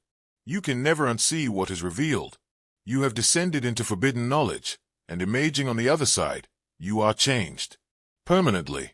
You can never unsee what is revealed. You have descended into forbidden knowledge, and emerging on the other side, you are changed. Permanently.